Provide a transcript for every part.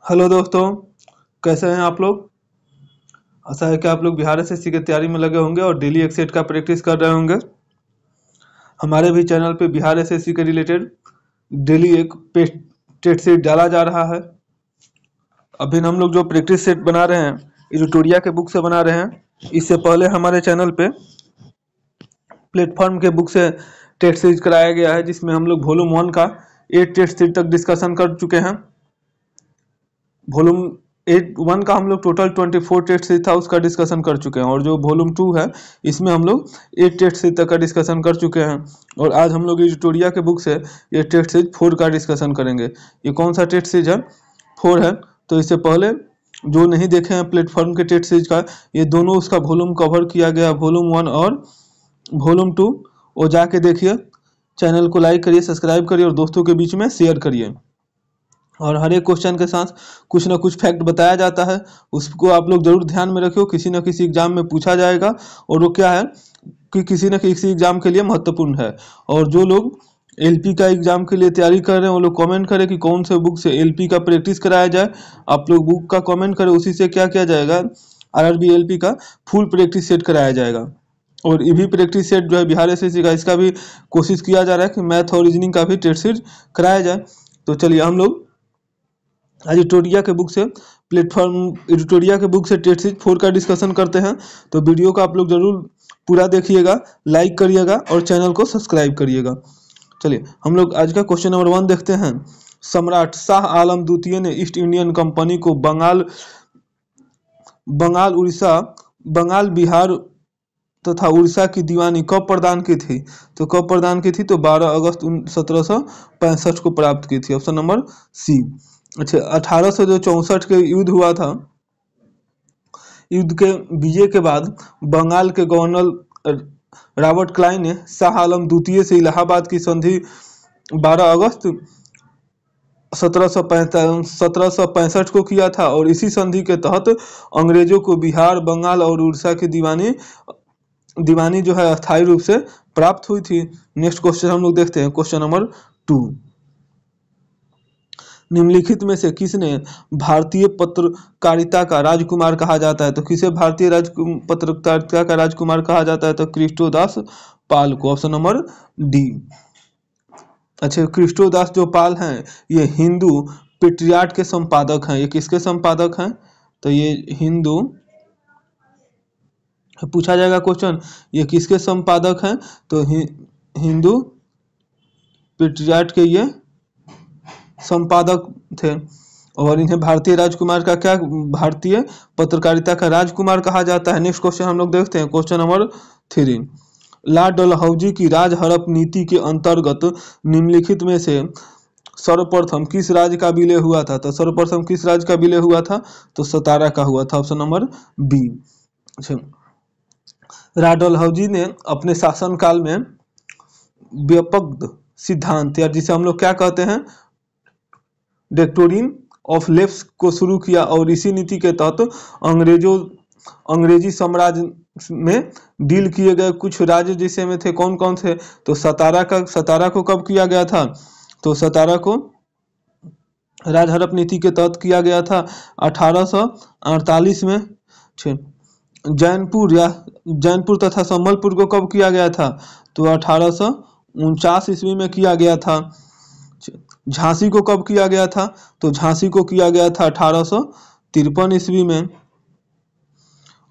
Hello दोस्तों, कैसे हैं आप लोग। आशा है कि आप लोग बिहार एसएससी की तैयारी में लगे होंगे और डेली एक सेट का प्रैक्टिस कर रहे होंगे। हमारे भी चैनल पे बिहार एसएससी के रिलेटेड डेली एक टेट सेट डाला जा रहा है। अभी हम लोग जो प्रैक्टिस सेट बना रहे हैं एडिटोरिया के बुक से बना रहे हैं। इससे पहले हमारे चैनल पे प्लेटफॉर्म के बुक से टेट सीरीज कराया गया है, जिसमें हम लोग वॉल्यूम 1 का 8 टेट सीट तक डिस्कशन कर चुके हैं। वॉल्यूम 1 का हम लोग टोटल 24 टेस्ट सीरीज था, उसका डिस्कशन कर चुके हैं। और जो वॉल्यूम 2 है इसमें हम लोग 8 टेस्ट सीरीज तक का डिस्कशन कर चुके हैं। और आज हम लोग एडिटोरिया के बुक से ये टेस्ट सीरीज 4 का डिस्कशन करेंगे। ये कौन सा टेस्ट सीरीज है? 4 है। तो इससे पहले जो नहीं देखे हैं प्लेटफॉर्म के टेस्ट सीरीज का, ये दोनों उसका वॉल्यूम कवर किया गया, वॉल्यूम 1 और वॉल्यूम 2। वो जाके देखिए। चैनल को लाइक करिए, सब्सक्राइब करिए और दोस्तों के बीच में शेयर करिए। और हर एक क्वेश्चन के साथ कुछ ना कुछ फैक्ट बताया जाता है, उसको आप लोग जरूर ध्यान में रखियो। किसी न किसी एग्जाम में पूछा जाएगा और वो क्या है कि किसी न किसी एग्जाम के लिए महत्वपूर्ण है। और जो लोग एलपी का एग्जाम के लिए तैयारी कर रहे हैं वो लोग कमेंट करें कि कौन से बुक से एलपी का प्रैक्टिस कराया जाए। आप लोग बुक का कमेंट करें, उसी से क्या किया जाएगा, आरआरबी एलपी का फुल प्रैक्टिस सेट कराया जाएगा। और ये भी प्रैक्टिस सेट जो है बिहार एसएससी का, इसका भी कोशिश किया जा रहा है कि मैथ और रीजनिंग का भी टेस्ट सीट कराया जाए। तो चलिए हम लोग एडिटोरिया के बुक से एडिटोरिया के बुक से टेट सीरीज 4 का डिस्कशन करते हैं। तो वीडियो को आप लोग जरूर पूरा देखिएगा, लाइक करिएगा और चैनल को सब्सक्राइब करिएगा। चलिए हम लोग आज का क्वेश्चन नंबर 1 देखते हैं। सम्राट शाह आलम द्वितीय ने ईस्ट इंडियन कंपनी को बंगाल बिहार तथा उड़ीसा की दीवानी कब प्रदान की थी? तो कब प्रदान की थी? तो 12 अगस्त 1765 को प्राप्त की थी। Option number C. अच्छा, 1864 के युद्ध हुआ था। युद्ध के विजय के बाद बंगाल के गवर्नर रॉबर्ट क्लाइव ने शाह आलम द्वितीय से इलाहाबाद की संधि 12 अगस्त 1765 को किया था। और इसी संधि के तहत अंग्रेजों को बिहार, बंगाल और उड़ीसा की दीवानी जो है अस्थायी रूप से प्राप्त हुई थी। नेक्स्ट क्वेश्चन हम लोग देखते हैं, क्वेश्चन नंबर 2। निम्नलिखित में से किसने भारतीय पत्रकारिता का राजकुमार कहा जाता है? तो किसे भारतीय पत्रकारिता का राजकुमार कहा जाता है? तो कृष्णदास पाल को। Option number D. अच्छा, कृष्णदास जो पाल हैं ये हिंदू पेट्रियाट के संपादक हैं। ये किसके संपादक हैं? तो ये हिंदू, पूछा जाएगा क्वेश्चन, ये किसके संपादक हैं? तो हिंदू पेट्रियाट के ये संपादक थे। और इन्हें भारतीय राजकुमार का क्या, भारतीय पत्रकारिता का राजकुमार कहा जाता है। नेक्स्ट क्वेश्चन हम लोग देखते हैं, क्वेश्चन नंबर 3। लॉर्ड डलहौजी की राज हड़प नीति के अंतर्गत निम्नलिखित में से सर्वप्रथम किस राज्य का विलय हुआ था? तो सर्वप्रथम किस राज्य का विलय हुआ था? तो सतारा का हुआ था। Option number B. Lord Dalhousie ने अपने शासनकाल में व्यापक सिद्धांत, या जिसे हम लोग क्या कहते हैं, डॉक्ट्रिन ऑफ लेफ्ट को शुरू किया। और इसी नीति के तहत अंग्रेजी साम्राज्य में डील किए गए कुछ राज्य जिसे में थे, कौन कौन थे? तो सतारा को कब किया गया था? तो सतारा को राज हड़प नीति के तहत किया गया था 1848 में। जैनपुर तथा संबलपुर को कब किया गया था? तो 1849 ईस्वी में किया गया था। झांसी को कब किया गया था? तो झांसी को किया गया था 1853 ईस्वी में।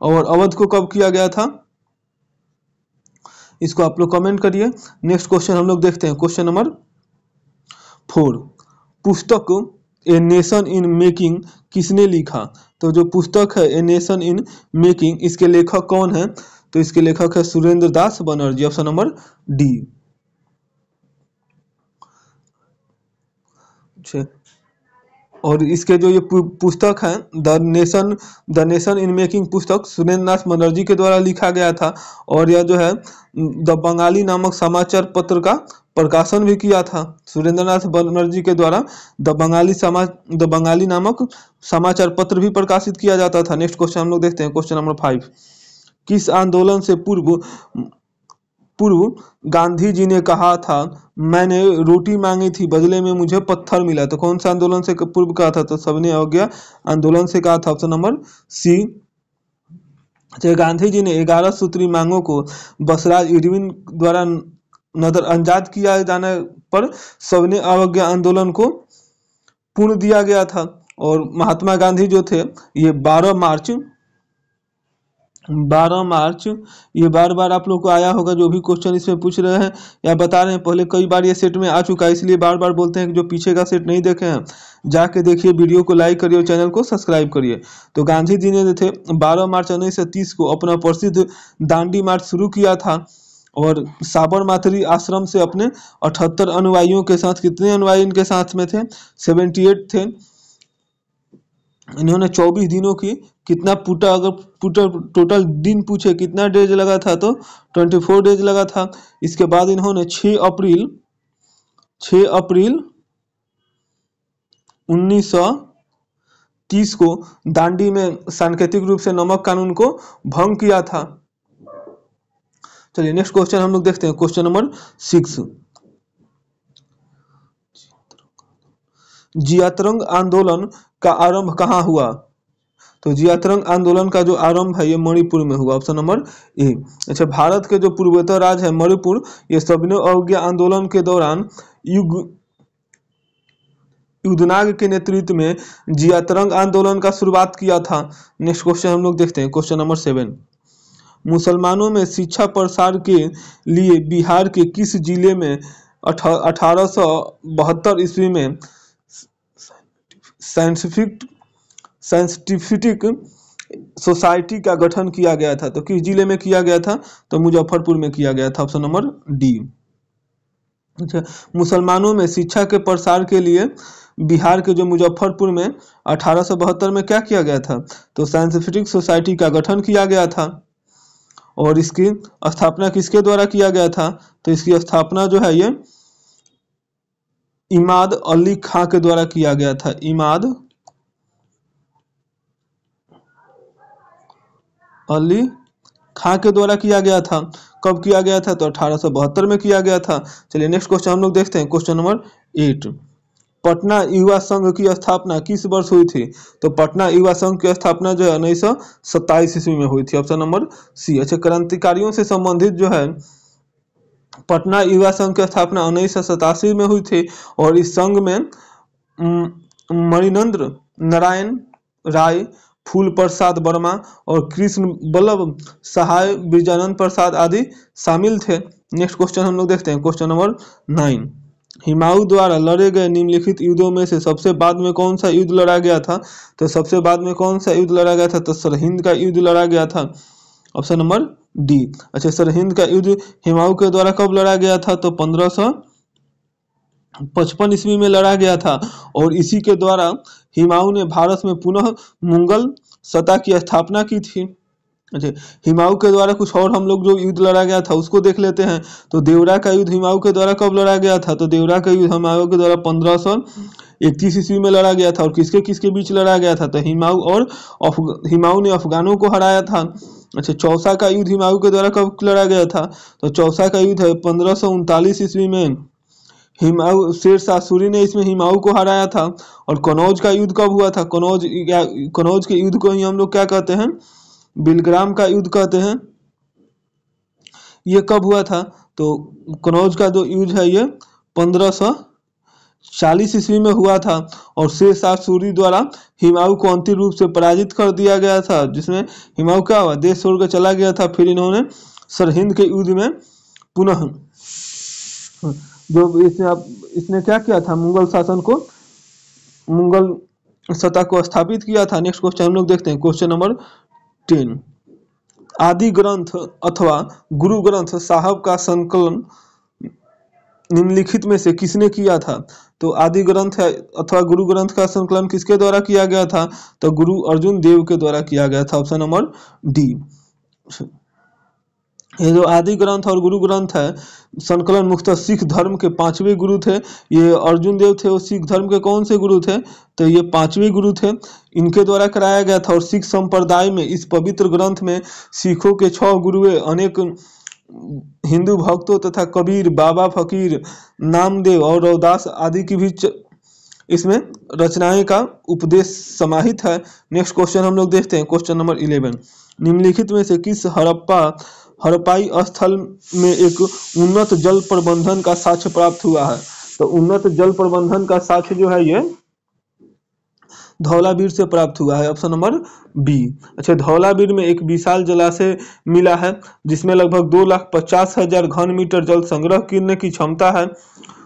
और अवध को कब किया गया था? इसको आप लोग कमेंट करिए। नेक्स्ट क्वेश्चन हम लोग देखते हैं, क्वेश्चन नंबर 4। पुस्तक ए नेशन इन मेकिंग किसने लिखा? तो जो पुस्तक है ए नेशन इन मेकिंग, इसके लेखक कौन है? तो इसके लेखक है Surendra Das Banerjee. Option number D. और इसके जो ये पुस्तक है द नेशन इन मेकिंग पुस्तक सुरेंद्र नाथ बनर्जी के द्वारा लिखा गया था। और यह जो है द बंगाली नामक समाचार पत्र का प्रकाशन भी किया था सुरेंद्र नाथ बनर्जी के द्वारा। द बंगाली नामक समाचार पत्र भी प्रकाशित किया जाता था। नेक्स्ट क्वेश्चन हम लोग देखते हैं, क्वेश्चन नंबर 5। किस आंदोलन से पूर्व गांधी जी ने कहा था, मैंने रोटी मांगी थी, बदले में मुझे पत्थर मिला। तो कौन सा आंदोलन से पूर्व कहा था? तो सविनय अवज्ञा आंदोलन से कहा था, ऑप्शन नंबर सी। गांधी जी ने 11 सूत्री मांगों को बसराज इरविन द्वारा नजरअंदाज किया जाने पर सविनय अवज्ञा आंदोलन को पूर्ण दिया गया था। और महात्मा गांधी जो थे ये 12 मार्च, ये बार बार आप लोग को आया होगा, जो भी क्वेश्चन इसमें पूछ रहे हैं या बता रहे हैं, पहले कई बार ये सेट में आ चुका है, इसलिए बार बार बोलते हैं कि जो पीछे का सेट नहीं देखे हैं जाके देखिए, वीडियो को लाइक करिए और चैनल को सब्सक्राइब करिए। तो गांधी जी ने जो थे 12 मार्च 1930 को अपना प्रसिद्ध दांडी मार्च शुरू किया था और साबरमती आश्रम से अपने 78 अनुयायियों के साथ, कितने अनुयायी इनके साथ में थे? 78 थे। इन्होंने 24 दिनों की कितना टोटल दिन पूछे कितना डेज लगा था? तो 24 डेज लगा था। इसके बाद इन्होंने 6 अप्रैल 1930 को दांडी में सांकेतिक रूप से नमक कानून को भंग किया था। चलिए नेक्स्ट क्वेश्चन हम लोग देखते हैं, क्वेश्चन नंबर 6। जियात्रंग आंदोलन का आरंभ कहाँ हुआ? तो जियात्रंग आंदोलन का जो आरंभ है ये मणिपुर में हुआ, ऑप्शन नंबर ए। अच्छा, भारत के जो पूर्वोत्तर राज्य है मणिपुर, ये सविनय अवज्ञा आंदोलन के दौरान युद्धनाग के नेतृत्व में जियात्रंग आंदोलन का शुरुआत किया था। नेक्स्ट क्वेश्चन हम लोग देखते हैं, क्वेश्चन नंबर 7। मुसलमानों में शिक्षा प्रसार के लिए बिहार के किस जिले में 1872 ईस्वी में साइंटिफिक सोसाइटी का गठन किया गया था? तो किस जिले में किया गया था? तो मुजफ्फरपुर में किया गया था, ऑप्शन नंबर डी। अच्छा, मुसलमानों में शिक्षा के प्रसार के लिए बिहार के जो मुजफ्फरपुर में 1872 में क्या किया गया था? तो साइंटिफिक सोसाइटी का गठन किया गया था। और इसकी स्थापना किसके द्वारा किया गया था? तो इसकी स्थापना जो है ये इमाद अली खां के द्वारा किया गया था। इमाद अली खां के द्वारा किया गया था। कब किया गया था? तो 1872 में किया गया था। चलिए नेक्स्ट क्वेश्चन हम लोग देखते हैं, क्वेश्चन नंबर 8। पटना युवा संघ की स्थापना किस वर्ष हुई थी? तो पटना युवा संघ की स्थापना जो है 1927 ईस्वी में हुई थी, ऑप्शन नंबर सी। अच्छा, क्रांतिकारियों से संबंधित जो है पटना युवा संघ की स्थापना 1987 में हुई थी और इस संघ में मणिनंद्र नारायण राय, फूल प्रसाद वर्मा और कृष्ण बल्लभ सहाय, बिरजानंद प्रसाद आदि शामिल थे। नेक्स्ट क्वेश्चन हम लोग देखते हैं, क्वेश्चन नंबर 9। हुमायूं द्वारा लड़े गए निम्नलिखित युद्धों में से सबसे बाद में कौन सा युद्ध लड़ा गया था? तो सबसे बाद में कौन सा युद्ध लड़ा गया था? तो सरहिंद का युद्ध लड़ा गया था, ऑप्शन नंबर डी। अच्छा, सरहिंद का युद्ध हुमायूं के द्वारा कब लड़ा गया था? तो 1555 ईस्वी में लड़ा गया था और इसी के द्वारा हुमायूं ने भारत में पुनः मुगल सत्ता की स्थापना की थी। अच्छा, हुमायूं के द्वारा कुछ और हम लोग जो युद्ध लड़ा गया था उसको देख लेते हैं। तो देवरा का युद्ध हुमायूं के द्वारा कब लड़ा गया था? तो देवरा का युद्ध हुमायूं के द्वारा 1531 ईस्वी में लड़ा गया था और किसके किसके बीच लड़ा गया था? तो हुमायूं ने अफगानों को हराया था। अच्छा, चौसा का युद्ध हुमायूं के द्वारा कब लड़ा गया था? तो चौसा का युद्ध है 1539 ईस्वी में। शेर शाह सूरी ने इसमें हुमायूं को हराया था। और कनौज का युद्ध कब हुआ था? कनौज के युद्ध को ही हम लोग क्या कहते हैं? बिलग्राम का युद्ध कहते हैं। ये कब हुआ था? तो कनौज का जो युद्ध है ये 1540 ईस्वी में हुआ था और शेर शाह सूरी द्वारा हुमायूं को अंतिम रूप से पराजित कर दिया गया था, जिसमें हुमायूं क्या हुआ? देश छोड़कर चला गया था। फिर इन्होंने सरहिंद के युद्ध में पुनः जो इसने क्या किया था? मुगल सत्ता को स्थापित किया था। नेक्स्ट क्वेश्चन हम लोग देखते हैं, क्वेश्चन नंबर 10। आदि ग्रंथ अथवा गुरु ग्रंथ साहब का संकलन निम्नलिखित में से किसने किया था? तो आदि ग्रंथ अथवा गुरु ग्रंथ का संकलन किसके द्वारा किया गया था? तो गुरु अर्जुन देव के द्वारा किया गया था, ऑप्शन नंबर डी। ये जो आदि ग्रंथ और गुरु ग्रंथ है संकलन मुख्यतः सिख धर्म के 5वें गुरु थे। ये अर्जुन देव थे, वो सिख धर्म के कौन से गुरु थे? तो ये 5वें गुरु थे, इनके द्वारा कराया गया था। और सिख संप्रदाय में इस पवित्र ग्रंथ में सिखों के 6 गुरुए अनेक हिंदू भक्तों तथा कबीर, बाबा फकीर, नामदेव और रविदास आदि की भी इसमें रचनाएं का उपदेश समाहित है। नेक्स्ट क्वेश्चन हम लोग देखते हैं, क्वेश्चन नंबर 11। निम्नलिखित में से किस हड़प्पाई स्थल में एक उन्नत जल प्रबंधन का साक्ष्य प्राप्त हुआ है? तो उन्नत जल प्रबंधन का साक्ष्य जो है ये धौलावीर से प्राप्त हुआ है, ऑप्शन नंबर बी। अच्छा, धौलावीर में एक विशाल जलाशय मिला है जिसमें लगभग 2,50,000 घन मीटर जल संग्रह करने की क्षमता है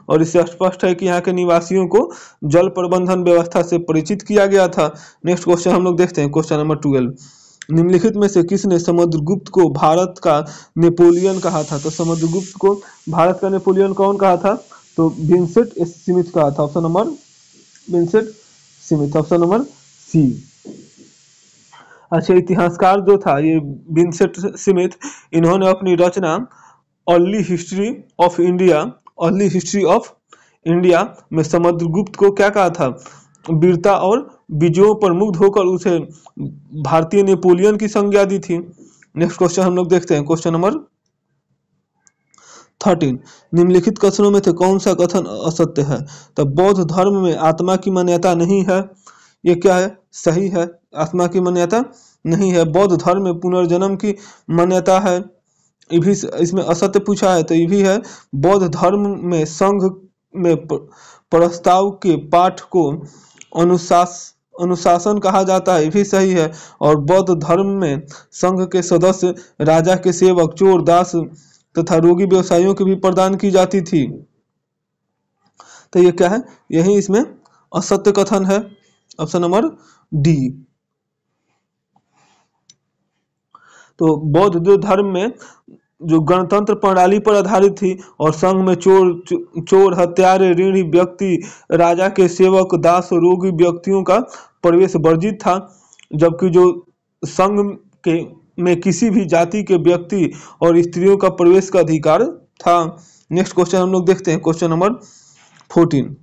और इससे स्पष्ट है कि यहाँ के निवासियों को जल प्रबंधन व्यवस्था से परिचित किया गया था। नेक्स्ट क्वेश्चन हम लोग देखते हैं, क्वेश्चन नंबर 12। निम्नलिखित में से किसने समुद्रगुप्त को भारत का नेपोलियन कहा था? तो समुद्रगुप्त को भारत का नेपोलियन कौन कहा था? तो विंसेंट स्मिथ कहा था, option number Vincent Smith, option number C. अच्छा, इतिहासकार जो था ये विंसेंट स्मिथ, इन्होंने अपनी रचना अर्ली हिस्ट्री ऑफ इंडिया में समुद्रगुप्त को क्या कहा था? वीरता और विजयों पर मुग्ध होकर उसे भारतीय नेपोलियन की संज्ञा दी थी। नेक्स्ट क्वेश्चन हम लोग देखते हैं, क्वेश्चन नंबर 13। निम्नलिखित कथनों में से कौन सा कथन असत्य है? तो बौद्ध धर्म में आत्मा की मान्यता नहीं है, ये क्या है? सही है, आत्मा की मान्यता नहीं है। बौद्ध धर्म में पुनर्जन्म की मान्यता है, ये भी इसमें असत्य पूछा है, तो ये भी है। बौद्ध धर्म में संघ में प्रस्ताव के पाठ को अनुशासन कहा जाता है, ये भी सही है। और बौद्ध धर्म में संघ के सदस्य राजा के सेवक, चोर, दास तथा रोगी व्यवसायियों की भी प्रदान की जाती थी, तो ये क्या है? यही इसमें असत्य कथन है, ऑप्शन नंबर डी। तो बौद्ध धर्म में जो गणतंत्र प्रणाली पर आधारित थी और संघ में चोर, हत्यारे, ऋणी व्यक्ति, राजा के सेवक, दास, रोगी व्यक्तियों का प्रवेश वर्जित था, जबकि जो संघ के में किसी भी जाति के व्यक्ति और स्त्रियों का प्रवेश का अधिकार था। नेक्स्ट क्वेश्चन हम लोग देखते हैं, क्वेश्चन नंबर 14।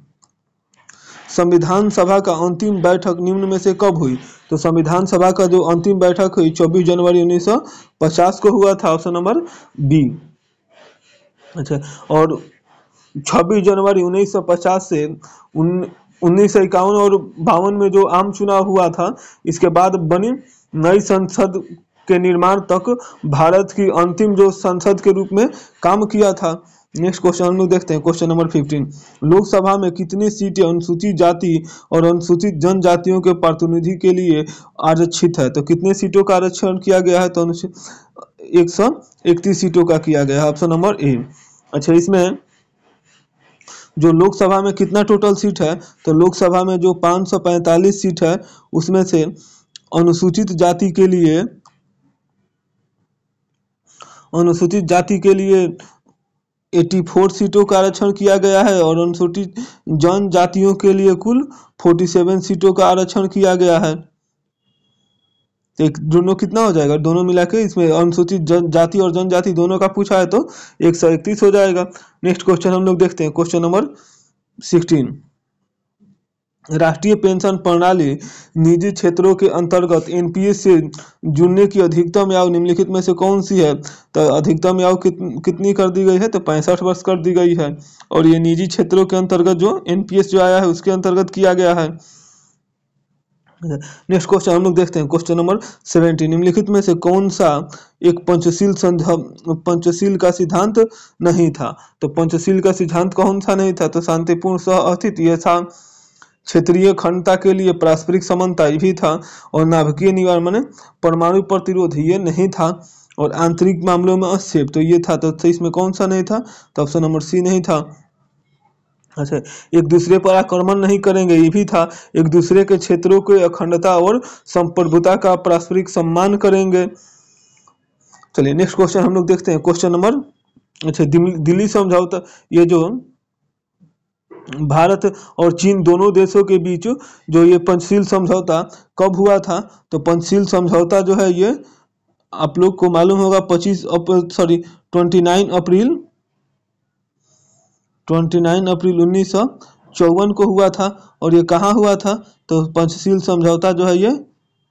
संविधान सभा का अंतिम बैठक निम्न में से कब हुई? तो संविधान सभा का जो अंतिम बैठक हुई 24 जनवरी 1950 को हुआ था, ऑप्शन नंबर बी। अच्छा, और 26 जनवरी 1950 से 1951 और 52 में जो आम चुनाव हुआ था, इसके बाद बनी नई संसद के निर्माण तक भारत की अंतिम जो संसद के रूप में काम किया था। नेक्स्ट क्वेश्चन हम लोग देखते हैं, क्वेश्चन नंबर 15। लोकसभा में कितनी सीटें अनुसूचित जाति और अनुसूचित जनजातियों के प्रतिनिधि के लिए आरक्षित है? तो कितने सीटों का आरक्षण किया गया है? तो 131 सीटों का किया गया है, ऑप्शन नंबर ए। अच्छा, इसमें जो लोकसभा में कितना टोटल सीट है? तो लोकसभा में जो 545 सीट है उसमें से अनुसूचित जाति के लिए 84 सीटों का आरक्षण किया गया है और अनुसूचित जनजातियों के लिए कुल 47 सीटों का आरक्षण किया गया है। तो दोनों कितना हो जाएगा? दोनों मिला के इसमें अनुसूचित जाति और जनजाति दोनों का पूछा है तो 131 हो जाएगा। नेक्स्ट क्वेश्चन हम लोग देखते हैं, क्वेश्चन नंबर 16। राष्ट्रीय पेंशन प्रणाली निजी क्षेत्रों के अंतर्गत एनपीएस से जुड़ने की अधिकतम आयु निम्नलिखित में से कौन सी है? तो अधिकतम आयु कितनी कर दी गई है? तो 65 वर्ष कर दी गई है और ये निजी क्षेत्रों के अंतर्गत जो एनपीएस जो आया है उसके अंतर्गत किया गया है। नेक्स्ट क्वेश्चन हम लोग देखते हैं, क्वेश्चन नंबर 17। निम्नलिखित में से कौन सा एक पंचशील का सिद्धांत नहीं था? तो पंचशील का सिद्धांत कौन सा नहीं था? तो शांतिपूर्ण सह अस्तित्व ये था, क्षेत्रीय अखंडता के लिए पारस्परिक समानता ये भी था, और नाभिकीय निवारण माने परमाणु प्रतिरोध ये नहीं था, और आंतरिक मामलों में हस्तक्षेप तो ये था। तो इसमें कौन सा नहीं था? तो ऑप्शन नंबर सी नहीं था। अच्छा, एक दूसरे पर आक्रमण नहीं करेंगे ये भी था, एक दूसरे के क्षेत्रों के अखंडता और संप्रभुता का पारस्परिक सम्मान करेंगे। चलिए नेक्स्ट क्वेश्चन हम लोग देखते हैं, क्वेश्चन नंबर अच्छा दिल्ली समझौता, ये जो भारत और चीन दोनों देशों के बीच जो ये पंचशील समझौता कब हुआ था? तो पंचशील समझौता जो है ये आप लोग को मालूम होगा 29 अप्रैल 1954 को हुआ था। और ये कहाँ हुआ था? तो पंचशील समझौता जो है ये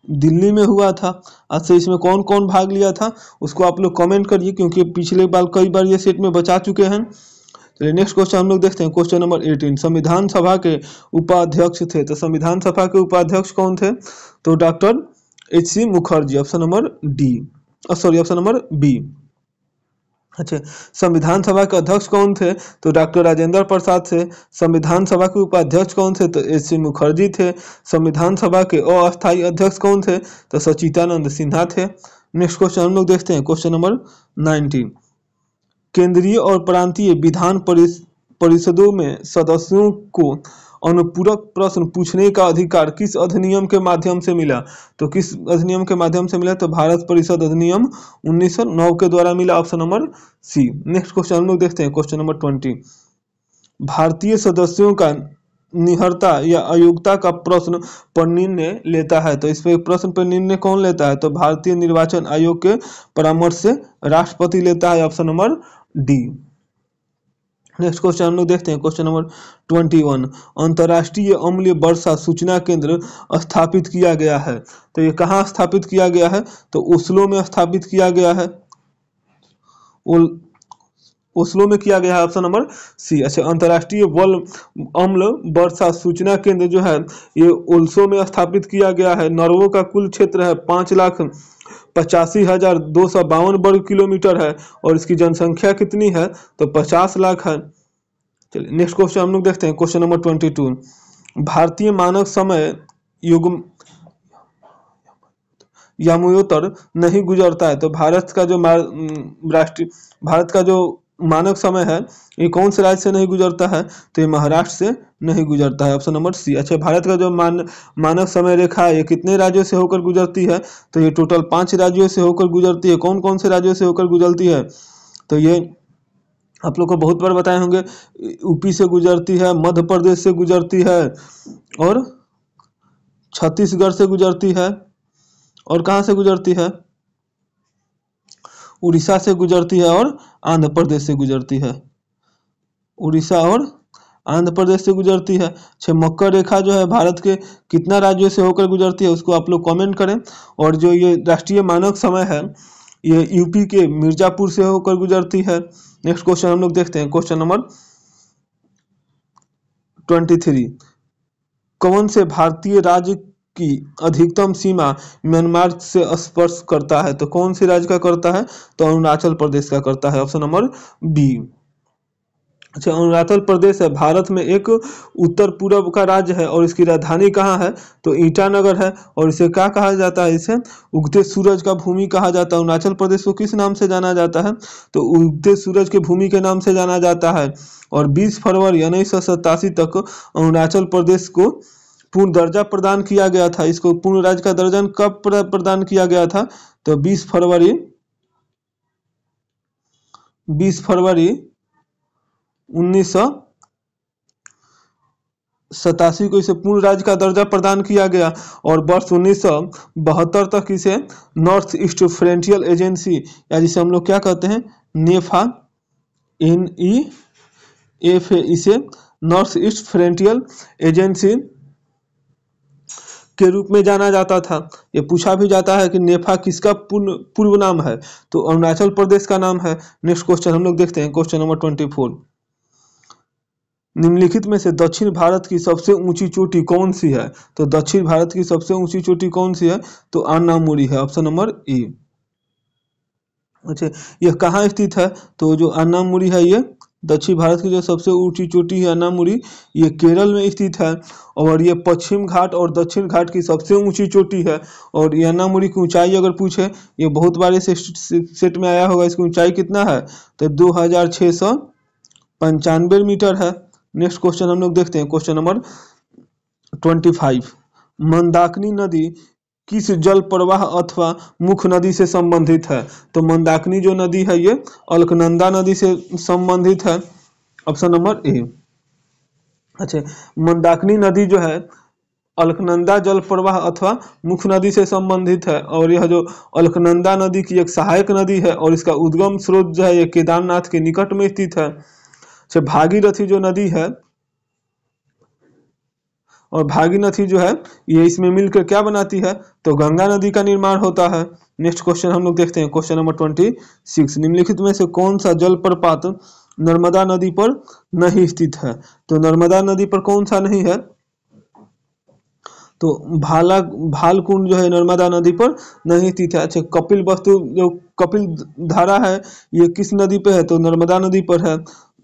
दिल्ली में हुआ था। अच्छा, इसमें कौन कौन भाग लिया था उसको आप लोग कमेंट करिए, क्योंकि पिछले बार कई बार ये सेट में बचा चुके हैं। चलिए नेक्स्ट क्वेश्चन हम लोग देखते हैं। क्वेश्चन नंबर 18, संविधान सभा के उपाध्यक्ष थे। तो संविधान सभा के उपाध्यक्ष कौन थे? तो doctor H.C. Mukherjee, option number D, sorry option number B. अच्छा, संविधान सभा के अध्यक्ष कौन थे? तो डॉक्टर राजेंद्र प्रसाद थे। संविधान सभा के उपाध्यक्ष कौन थे? तो H.C. मुखर्जी थे। संविधान सभा के अस्थायी अध्यक्ष कौन थे? तो सच्चिदानंद सिन्हा थे। नेक्स्ट क्वेश्चन हम लोग देखते हैं। क्वेश्चन नंबर 19, केंद्रीय और प्रांतीय विधान परिषदों में सदस्यों को अनुपूरक प्रश्न पूछने का अधिकार किस अधिनियम के माध्यम से मिला? तो किस अधिनियम के माध्यम से मिला? तो भारत परिषद अधिनियम 1909 के द्वारा मिला, option number C. Next question हम लोग देखते हैं। क्वेश्चन नंबर 20, भारतीय सदस्यों का निहरता या अयोग्यता का प्रश्न पर निर्णय लेता है। तो इस पे प्रश्न पर निर्णय कौन लेता है? तो भारतीय निर्वाचन आयोग के परामर्श से राष्ट्रपति लेता है, option number D. Next question हम लोग देखते हैं। क्वेश्चन नंबर 21, अंतर्राष्ट्रीय अम्लीय वर्षा सूचना केंद्र स्थापित किया गया है। तो ये कहाँ स्थापित किया गया है? तो ओस्लो में स्थापित किया गया है। ओस्लो में किया गया है, ऑप्शन नंबर सी। अच्छा, अंतर्राष्ट्रीय अम्ल वर्षा सूचना केंद्र जो है ये ओस्लो में स्थापित किया गया है। नॉर्वे का कुल क्षेत्र है 5,85,252 वर्ग किलोमीटर है और इसकी जनसंख्या कितनी है? तो 50 लाख है। चलिए नेक्स्ट क्वेश्चन हम लोग देखते हैं। क्वेश्चन नंबर 22, भारतीय मानक समय युग यामुयोत्तर नहीं गुजरता है। तो भारत का जो मानक समय है ये कौन से राज्य से नहीं गुजरता है? तो ये महाराष्ट्र से नहीं गुजरता है, ऑप्शन नंबर सी। अच्छा, भारत का जो मानक समय रेखा है ये कितने राज्यों से होकर गुजरती है? तो ये टोटल 5 राज्यों से होकर गुजरती है। कौन कौन से राज्यों से होकर गुजरती है? तो ये आप लोग को बहुत बार बताए होंगे। यूपी से गुजरती है, मध्य प्रदेश से गुजरती है और छत्तीसगढ़ से गुजरती है और कहाँ से गुजरती है? उड़ीसा से गुजरती है और आंध्र प्रदेश से गुजरती है। उड़ीसा और आंध्र प्रदेश से गुजरती है। अच्छा, मकर रेखा जो है भारत के कितना राज्यों से होकर गुजरती है उसको आप लोग कमेंट करें। और जो ये राष्ट्रीय मानक समय है ये यूपी के मिर्जापुर से होकर गुजरती है। नेक्स्ट क्वेश्चन हम लोग देखते हैं। क्वेश्चन नंबर 23, कौन से भारतीय राज्य की अधिकतम सीमा म्यांमार से स्पर्श करता है? तो कौन से राज्य का करता है? तो अरुणाचल प्रदेश का करता है, ऑप्शन नंबर बी। अच्छा, अरुणाचल प्रदेश है भारत में एक उत्तर पूर्व का राज्य है और इसकी राजधानी कहाँ है? तो ईटानगर है। और इसे क्या कहा जाता है? इसे उगते सूरज का भूमि कहा जाता है। अरुणाचल प्रदेश को किस नाम से जाना जाता है? तो उगते सूरज के भूमि के नाम से जाना जाता है। और 20 फरवरी 1987 तक अरुणाचल प्रदेश को पूर्ण दर्जा प्रदान किया गया था। इसको पूर्ण राज्य का दर्जा कब प्रदान किया गया था? तो 20 फरवरी 1987 को इसे पूर्ण राज्य का दर्जा प्रदान किया गया। और वर्ष 1972 तक इसे नॉर्थ ईस्ट फ्रंटियर एजेंसी या जिसे हम लोग क्या कहते हैं नेफा, NEFA, इसे नॉर्थ ईस्ट फ्रंटियर एजेंसी के रूप में जाना जाता था। ये पूछा भी जाता है कि नेफा किसका पूर्व नाम है? तो अरुणाचल प्रदेश का नाम है। नेक्स्ट क्वेश्चन हम लोग देखते हैं। क्वेश्चन नंबर 24, निम्नलिखित में से दक्षिण भारत की सबसे ऊंची चोटी कौन सी है? तो दक्षिण भारत की सबसे ऊंची चोटी कौन सी है? तो अन्नामुरी है, ऑप्शन नंबर ए। अच्छा, यह कहाँ स्थित है? तो जो अन्नामुरी है ये दक्षिण भारत की जो सबसे ऊंची चोटी है अन्नामुरी, ये केरल में स्थित है। और ये पश्चिम घाट और दक्षिण घाट की सबसे ऊंची चोटी है। और ये अन्नामुरी की ऊंचाई अगर पूछे, ये बहुत बार से सेट में आया होगा, इसकी ऊंचाई कितना है? तो 2695 मीटर है। नेक्स्ट क्वेश्चन हम लोग देखते हैं। क्वेश्चन नंबर 25, मंदाकिनी नदी किस जल प्रवाह अथवा मुख्य नदी से संबंधित है? तो मंदाकिनी जो नदी है ये अलकनंदा नदी से संबंधित है, ऑप्शन नंबर ए। अच्छा, मंदाकिनी नदी जो है अलकनंदा जल प्रवाह अथवा मुख्य नदी से संबंधित है। और यह जो अलकनंदा नदी की एक सहायक नदी है और इसका उद्गम स्रोत जो है ये केदारनाथ के निकट में स्थित है। अच्छा, भागीरथी जो नदी है और भागीरथी जो है ये इसमें मिलकर क्या बनाती है, तो गंगा नदी का निर्माण होता है। नेक्स्ट क्वेश्चन हम लोग देखते हैं, क्वेश्चन नंबर 26। निम्नलिखित में से कौन सा जलप्रपात नर्मदा नदी पर नहीं स्थित है, तो नर्मदा नदी पर कौन सा नहीं है, तो भालकुंड जो है नर्मदा नदी पर नहीं स्थित है। अच्छा, कपिल वस्तु जो कपिल धारा है ये किस नदी पे है, तो नर्मदा नदी पर है।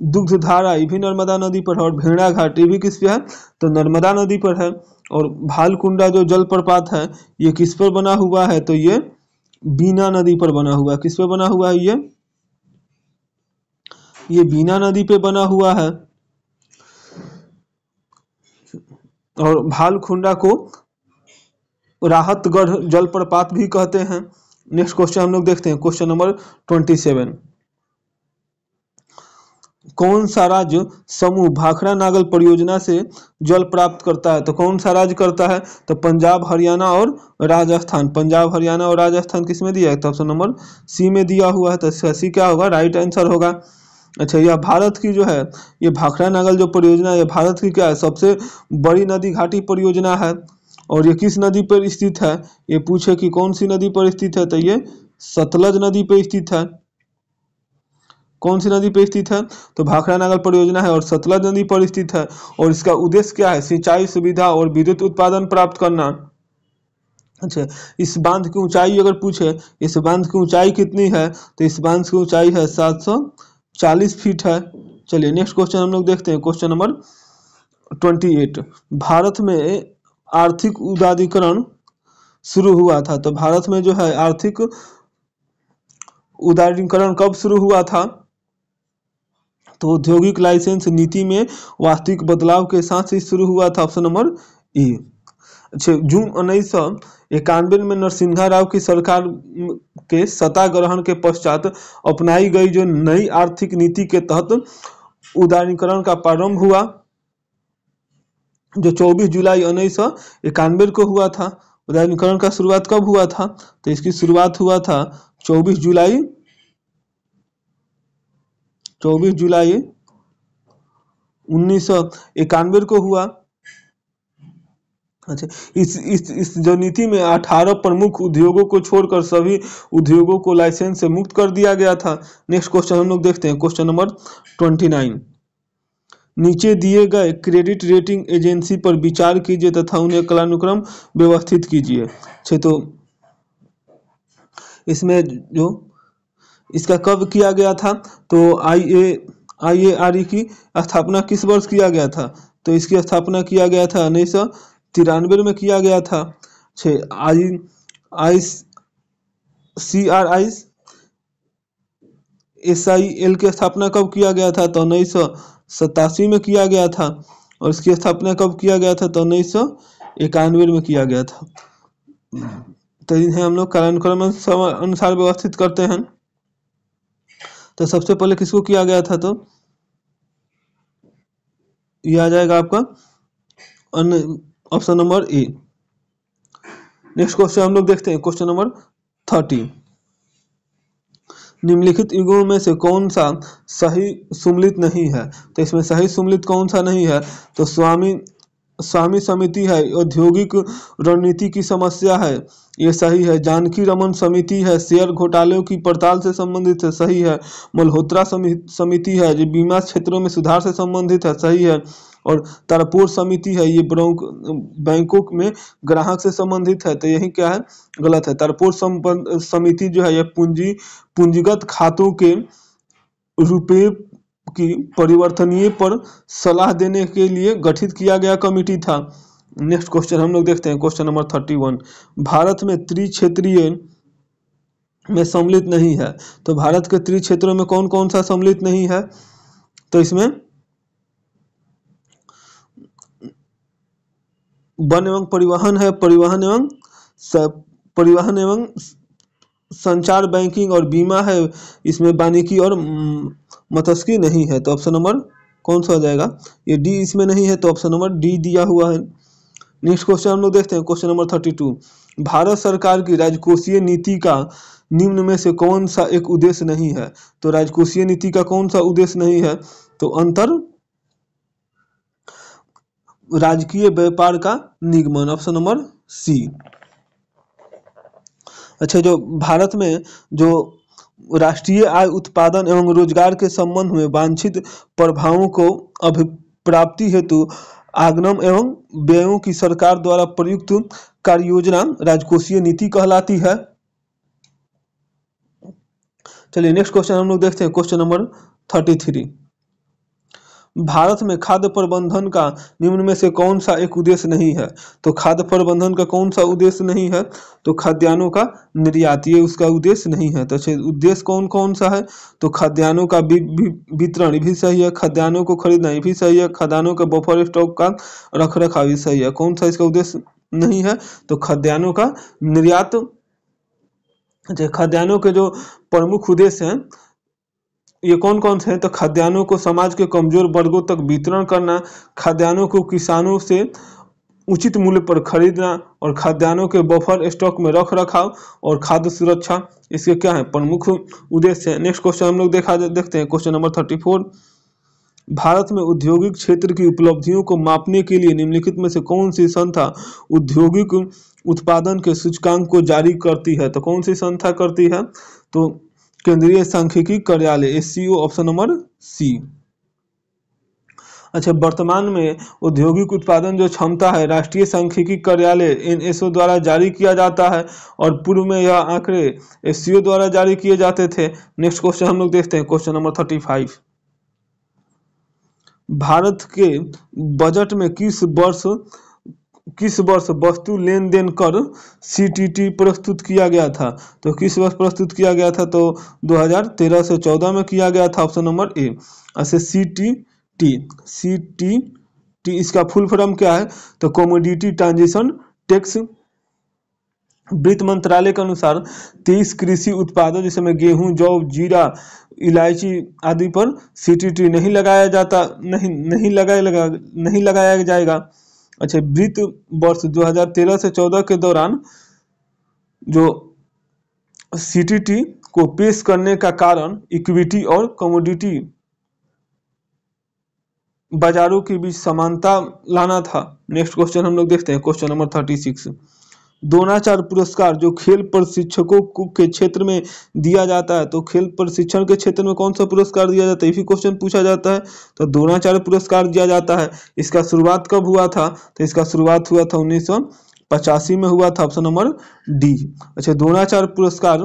दुग्ध धारा ये भी नर्मदा नदी पर है, और भेड़ा घाट ये भी किस पे है, तो नर्मदा नदी पर है। और भालकुंडा जो जलप्रपात है ये किस पर बना हुआ है, तो ये बीना नदी पर बना हुआ है। किस पे बना हुआ है, ये बीना नदी पे बना हुआ है। और भालकुंडा को राहतगढ़ जलप्रपात भी कहते हैं। नेक्स्ट क्वेश्चन हम लोग देखते हैं, क्वेश्चन नंबर 27। कौन सा राज्य समूह भाखड़ा नागल परियोजना से जल प्राप्त करता है, तो कौन सा राज्य करता है, तो पंजाब हरियाणा और राजस्थान। पंजाब हरियाणा और राजस्थान किस में दिया है, तो ऑप्शन नंबर सी में दिया हुआ है, तो इसका सी क्या होगा, राइट आंसर होगा। अच्छा, यह भारत की जो है ये भाखड़ा नागल जो परियोजना है भारत की क्या है, सबसे बड़ी नदी घाटी परियोजना है। और ये किस नदी पर स्थित है, ये पूछे कि कौन सी नदी पर स्थित है, तो ये सतलज नदी पर स्थित है। कौन सी नदी पर स्थित है, तो भाखड़ा नागल परियोजना है और सतलज नदी पर स्थित है। और इसका उद्देश्य क्या है, सिंचाई सुविधा और विद्युत उत्पादन प्राप्त करना। अच्छा, इस बांध की ऊंचाई अगर पूछे, इस बांध की ऊंचाई कितनी है, तो इस बांध की ऊंचाई है 740 फीट है। चलिए नेक्स्ट क्वेश्चन हम लोग देखते हैं, क्वेश्चन नंबर 28। भारत में आर्थिक उदारीकरण शुरू हुआ था, तो भारत में जो है आर्थिक उदारीकरण कब शुरू हुआ था, तो औद्योगिक लाइसेंस नीति में वास्तविक बदलाव के साथ ही शुरू हुआ था, ऑप्शन नंबर ए। अच्छा, जून 1991 में नरसिम्हा राव की सरकार के सत्ताग्रहण के पश्चात अपनाई गई जो नई आर्थिक नीति के तहत उदारीकरण का प्रारंभ हुआ, जो 24 जुलाई 1991 को हुआ था। उदारीकरण का शुरुआत कब हुआ था, तो इसकी शुरुआत हुआ था 24 जुलाई 1991 को हुआ। अच्छा, इस जो नीति में 18 प्रमुख उद्योगों को छोड़कर सभी उद्योगों को लाइसेंस से मुक्त कर दिया गया था। नेक्स्ट क्वेश्चन हम लोग देखते हैं, क्वेश्चन नंबर 29। नीचे दिए गए क्रेडिट रेटिंग एजेंसी पर विचार कीजिए तथा उन्हें कालानुक्रम व्यवस्थित कीजिए। अच्छा, तो इसमें जो इसका कब किया गया था, तो IARE की स्थापना किस वर्ष किया गया था, तो इसकी स्थापना किया गया था 1993 में किया गया था। CRISIL की स्थापना कब किया गया था, तो 1987 में किया गया था। और इसकी स्थापना कब किया गया था, तो 1991 में किया गया था। तो इन्हें हम लोग कालानुक्रम अनुसार व्यवस्थित करते हैं। तो सबसे पहले किसको किया गया था, तो ये आ जाएगा आपका option number A. Next question हम लोग देखते हैं, क्वेश्चन नंबर 30। निम्नलिखित युगों में से कौन सा सही सुमेलित नहीं है, तो इसमें सही सुमेलित कौन सा नहीं है, तो स्वामी समिति है, औद्योगिक रणनीति की समस्या है, ये सही है। जानकी रमन समिति है, शेयर घोटालों की पड़ताल से संबंधित है, सही है। मल्होत्रा समिति है, जो बीमा क्षेत्रों में सुधार से संबंधित है, सही है। और तारपोर समिति है, ये बैंकों में ग्राहक से संबंधित है, तो यही क्या है, गलत है। तारपोर समिति जो है यह पूंजीगत खातों के रुपये की परिवर्तनीय पर सलाह देने के लिए गठित किया गया कमेटी था। नेक्स्ट क्वेश्चन हम लोग देखते हैं, क्वेश्चन नंबर 31। भारत में त्रिक्षेत्रीय में सम्मिलित नहीं है, तो भारत के त्रिक्षेत्रों में कौन कौन सा सम्मिलित नहीं है, तो इसमें वन एवं परिवहन है, परिवहन एवं संचार, बैंकिंग और बीमा है, इसमें वानिकी और मत्स्यिकी नहीं है, तो ऑप्शन नंबर कौन सा हो जाएगा, ये डी इसमें नहीं है, तो ऑप्शन नंबर डी दिया हुआ है। नेक्स्ट क्वेश्चन हम लोग देखते हैं, क्वेश्चन नंबर 32। भारत सरकार की राजकोषीय नीति का निम्न में से कौन सा एक उद्देश्य नहीं है, तो राजकोषीय नीति का कौन सा उद्देश्य नहीं है, तो राजकीय व्यापार का निगमन, ऑप्शन नंबर सी। अच्छा, जो भारत में जो राष्ट्रीय आय, उत्पादन एवं रोजगार के संबंध में वांछित प्रभावों को अभिप्राप्ति हेतु आगमन एवं व्ययों की सरकार द्वारा प्रयुक्त कार्य योजना राजकोषीय नीति कहलाती है। चलिए नेक्स्ट क्वेश्चन हम लोग देखते हैं, क्वेश्चन नंबर 33। भारत में खाद्य प्रबंधन का निम्न में से कौन सा एक उद्देश्य नहीं है? तो खाद्य प्रबंधन का कौन सा उद्देश्य नहीं है? तो खाद्यान्नों का निर्यात, ये उसका उद्देश्य नहीं है। तो उद्देश्य कौन कौन सा है? तो खाद्यान्नों का वितरण भी सही है, खाद्यान्नों को खरीदना भी सही है, खाद्यान्नों का बफर स्टॉक का रख रखाव भी सही है। कौन सा इसका उद्देश्य नहीं है? तो खाद्यान्नों का निर्यात। खाद्यान्नों के जो प्रमुख उद्देश्य हैं ये कौन कौन से हैं? तो खाद्यान्नों को समाज के कमजोर वर्गों तक वितरण करना, खाद्यान्नों को किसानों से उचित मूल्य पर खरीदना, और खाद्यान्नों के बफर स्टॉक में रख रखाव और खाद्य सुरक्षा, इसके क्या है? प्रमुख उद्देश्य है। नेक्स्ट क्वेश्चन हम लोग देखते हैं, क्वेश्चन नंबर 34। भारत में औद्योगिक क्षेत्र की उपलब्धियों को मापने के लिए निम्नलिखित में से कौन सी संस्था औद्योगिक उत्पादन के सूचकांक को जारी करती है? तो कौन सी संस्था करती है? तो केंद्रीय सांख्यिकी कार्यालय, SCO, ऑप्शन नंबर सी। अच्छा, वर्तमान में औद्योगिक उत्पादन जो क्षमता है राष्ट्रीय सांख्यिकी कार्यालय NSO द्वारा जारी किया जाता है, और पूर्व में यह आंकड़े SCO द्वारा जारी किए जाते थे। नेक्स्ट क्वेश्चन हम लोग देखते हैं, क्वेश्चन नंबर 35। भारत के बजट में किस वर्ष वस्तु लेन देन कर CTT प्रस्तुत किया गया था? तो किस वर्ष प्रस्तुत किया गया था? तो 2013 से 14 में किया गया था, ऑप्शन नंबर ए। ऐसे CTT इसका फुल फॉर्म क्या है? तो कमोडिटी ट्रांजिशन टैक्स। वित्त मंत्रालय के अनुसार 23 कृषि उत्पादों जिसमें गेहूं, जौ, जीरा, इलायची आदि पर CTT नहीं लगाया जाएगा। अच्छा, वित्त वर्ष 2013 से 14 के दौरान जो CTT को पेश करने का कारण इक्विटी और कमोडिटी बाजारों के बीच समानता लाना था। नेक्स्ट क्वेश्चन हम लोग देखते हैं, क्वेश्चन नंबर 36। द्रोणाचार्य पुरस्कार जो खेल प्रशिक्षकों के क्षेत्र में दिया जाता है, तो खेल प्रशिक्षण के क्षेत्र में कौन सा पुरस्कार दिया जाता है? ये भी क्वेश्चन पूछा जाता है। तो द्रोणाचार्य पुरस्कार दिया जाता है। इसका शुरुआत कब हुआ था? तो इसका शुरुआत हुआ था 1985 में हुआ था, ऑप्शन नंबर डी। अच्छा, द्रोणाचार्य पुरस्कार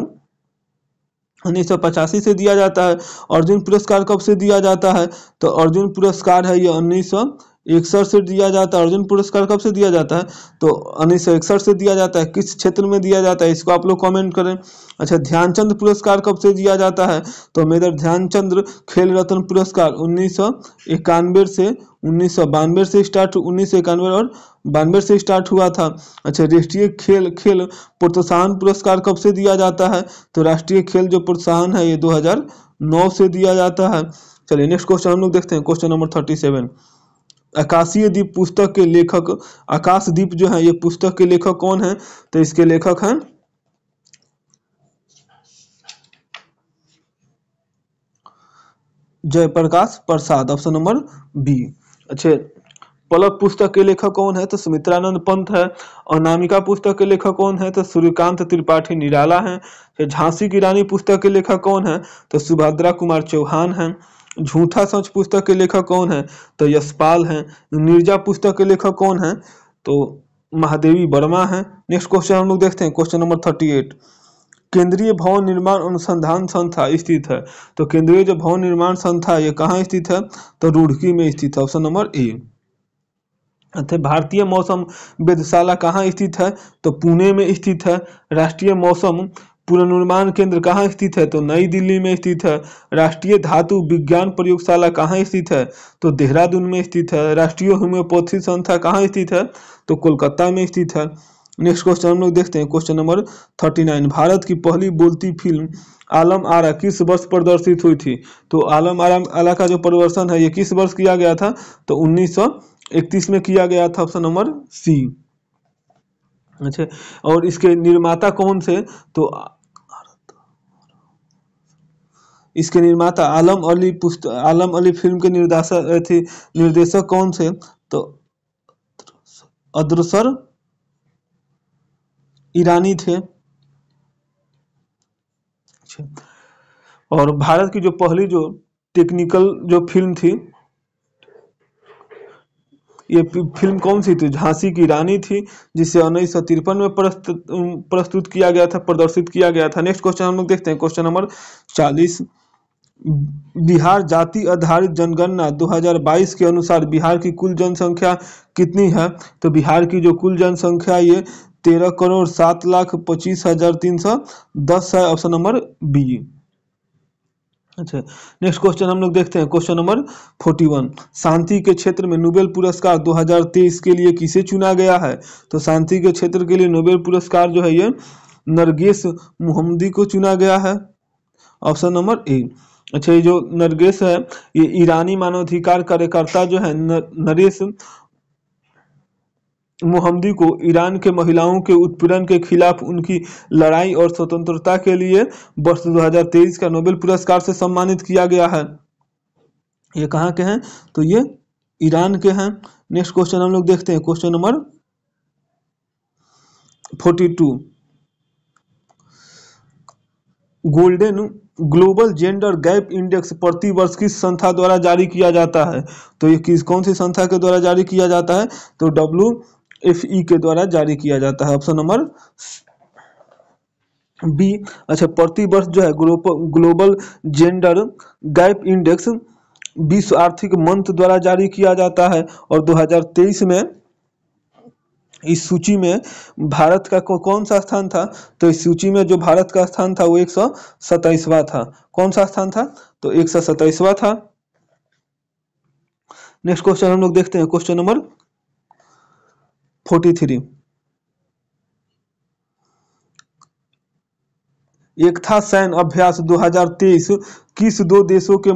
1985 से दिया जाता है। अर्जुन पुरस्कार कब से दिया जाता है? तो अर्जुन पुरस्कार है ये 1961 से दिया जाता है। अर्जुन पुरस्कार कब से दिया जाता है? तो 1961 से दिया जाता है। किस क्षेत्र में दिया जाता है? इसको आप लोग कमेंट करें। अच्छा, ध्यानचंद पुरस्कार कब से दिया जाता है? तो मेजर ध्यानचंद खेल रत्न पुरस्कार 1991 से 1992 से स्टार्ट, 1991 और 92 से स्टार्ट हुआ था। अच्छा, राष्ट्रीय खेल प्रोत्साहन पुरस्कार कब से दिया जाता है? तो राष्ट्रीय खेल जो प्रोत्साहन है ये 2009 से दिया जाता है। चलिए नेक्स्ट क्वेश्चन हम लोग देखते हैं, क्वेश्चन नंबर 37। आकाशीय दीप पुस्तक के लेखक, आकाशदीप जो है ये पुस्तक के लेखक कौन है? तो इसके लेखक हैं जयप्रकाश प्रसाद, ऑप्शन नंबर बी। अच्छे, पलक पुस्तक के लेखक कौन है? तो सुमित्रानंद पंत है। और नामिका पुस्तक के लेखक कौन है? तो सूर्यकांत त्रिपाठी निराला है। झांसी की रानी पुस्तक के लेखक कौन है? तो सुभद्रा कुमार चौहान हैं। झूठा सच पुस्तक के लेखक कौन है? तो यशपाल हैं। नीरजा पुस्तक के लेखक कौन है? तो महादेवी वर्मा है। नेक्स्ट क्वेश्चन हम लोग देखते हैं, क्वेश्चन नंबर 38। केंद्रीय भवन निर्माण अनुसंधान संस्था स्थित है। तो केंद्रीय जो भवन निर्माण संस्था ये कहाँ स्थित है? तो रुड़की में स्थित है, ऑप्शन नंबर ए। भारतीय मौसम वेधशाला कहाँ स्थित है? तो पुणे में स्थित है। राष्ट्रीय मौसम पूर्वानुमान केंद्र कहाँ स्थित है? तो नई दिल्ली में स्थित है। राष्ट्रीय धातु विज्ञान प्रयोगशाला कहाँ स्थित है? तो देहरादून में स्थित है। राष्ट्रीय होम्योपैथी संस्था कहाँ स्थित है? तो कोलकाता में स्थित है। नेक्स्ट क्वेश्चन हम लोग देखते हैं, क्वेश्चन नंबर 39। भारत की पहली बोलती फिल्म आलम आरा किस वर्ष प्रदर्शित हुई थी? तो आलम आरा का जो प्रदर्शन है ये किस वर्ष किया गया था? तो 1931 में किया गया था, ऑप्शन नंबर सी। अच्छा, और इसके निर्माता कौन से? तो इसके निर्माता आलम अली फिल्म के निर्देशक कौन से? तो अदरसर ईरानी थे। और भारत की जो पहली जो टेक्निकल जो फिल्म थी, ये फिल्म कौन सी थी? झांसी की रानी थी, जिसे 1953 में प्रस्तुत किया गया था, प्रदर्शित किया गया था। नेक्स्ट क्वेश्चन हम लोग देखते हैं, क्वेश्चन नंबर 40। बिहार जाति आधारित जनगणना 2022 के अनुसार बिहार की कुल जनसंख्या कितनी है? तो बिहार की जो कुल जनसंख्या ये 13,07,25,310 है। Option number B. अच्छा, नेक्स्ट क्वेश्चन हम लोग देखते हैं, क्वेश्चन नंबर 41। शांति के क्षेत्र में नोबेल पुरस्कार 2023 के लिए किसे चुना गया है? तो शांति के क्षेत्र के लिए नोबेल पुरस्कार जो है ये नरगिस मोहम्मदी को चुना गया है। Option number A. अच्छा, ये जो नरगिस है ये ईरानी मानवाधिकार कार्यकर्ता जो है नरेश मोहम्मदी को ईरान के महिलाओं के उत्पीड़न के खिलाफ उनकी लड़ाई और स्वतंत्रता के लिए वर्ष 2023 का नोबेल पुरस्कार से सम्मानित किया गया है। ये कहाँ के हैं? तो ये ईरान के हैं। नेक्स्ट क्वेश्चन हम लोग देखते हैं, question number 42। Golden global gender gap index प्रति वर्ष किस संस्था द्वारा जारी किया जाता है? तो ये कौन सी संस्था के द्वारा जारी किया जाता है? तो WFE के द्वारा जारी किया जाता है। Option number B. अच्छा, प्रति वर्ष जो है ग्लोबल जेंडर गैप इंडेक्स विश्व आर्थिक मंच द्वारा जारी किया जाता है। और 2023 में इस सूची में भारत का कौन सा स्थान था? तो इस सूची में जो भारत का स्थान था वो 127वां था। कौन सा स्थान था? तो 127वां था। नेक्स्ट क्वेश्चन हम लोग देखते हैं, क्वेश्चन नंबर 43। एकता सैन्य अभ्यास 2023 किस दो देशों के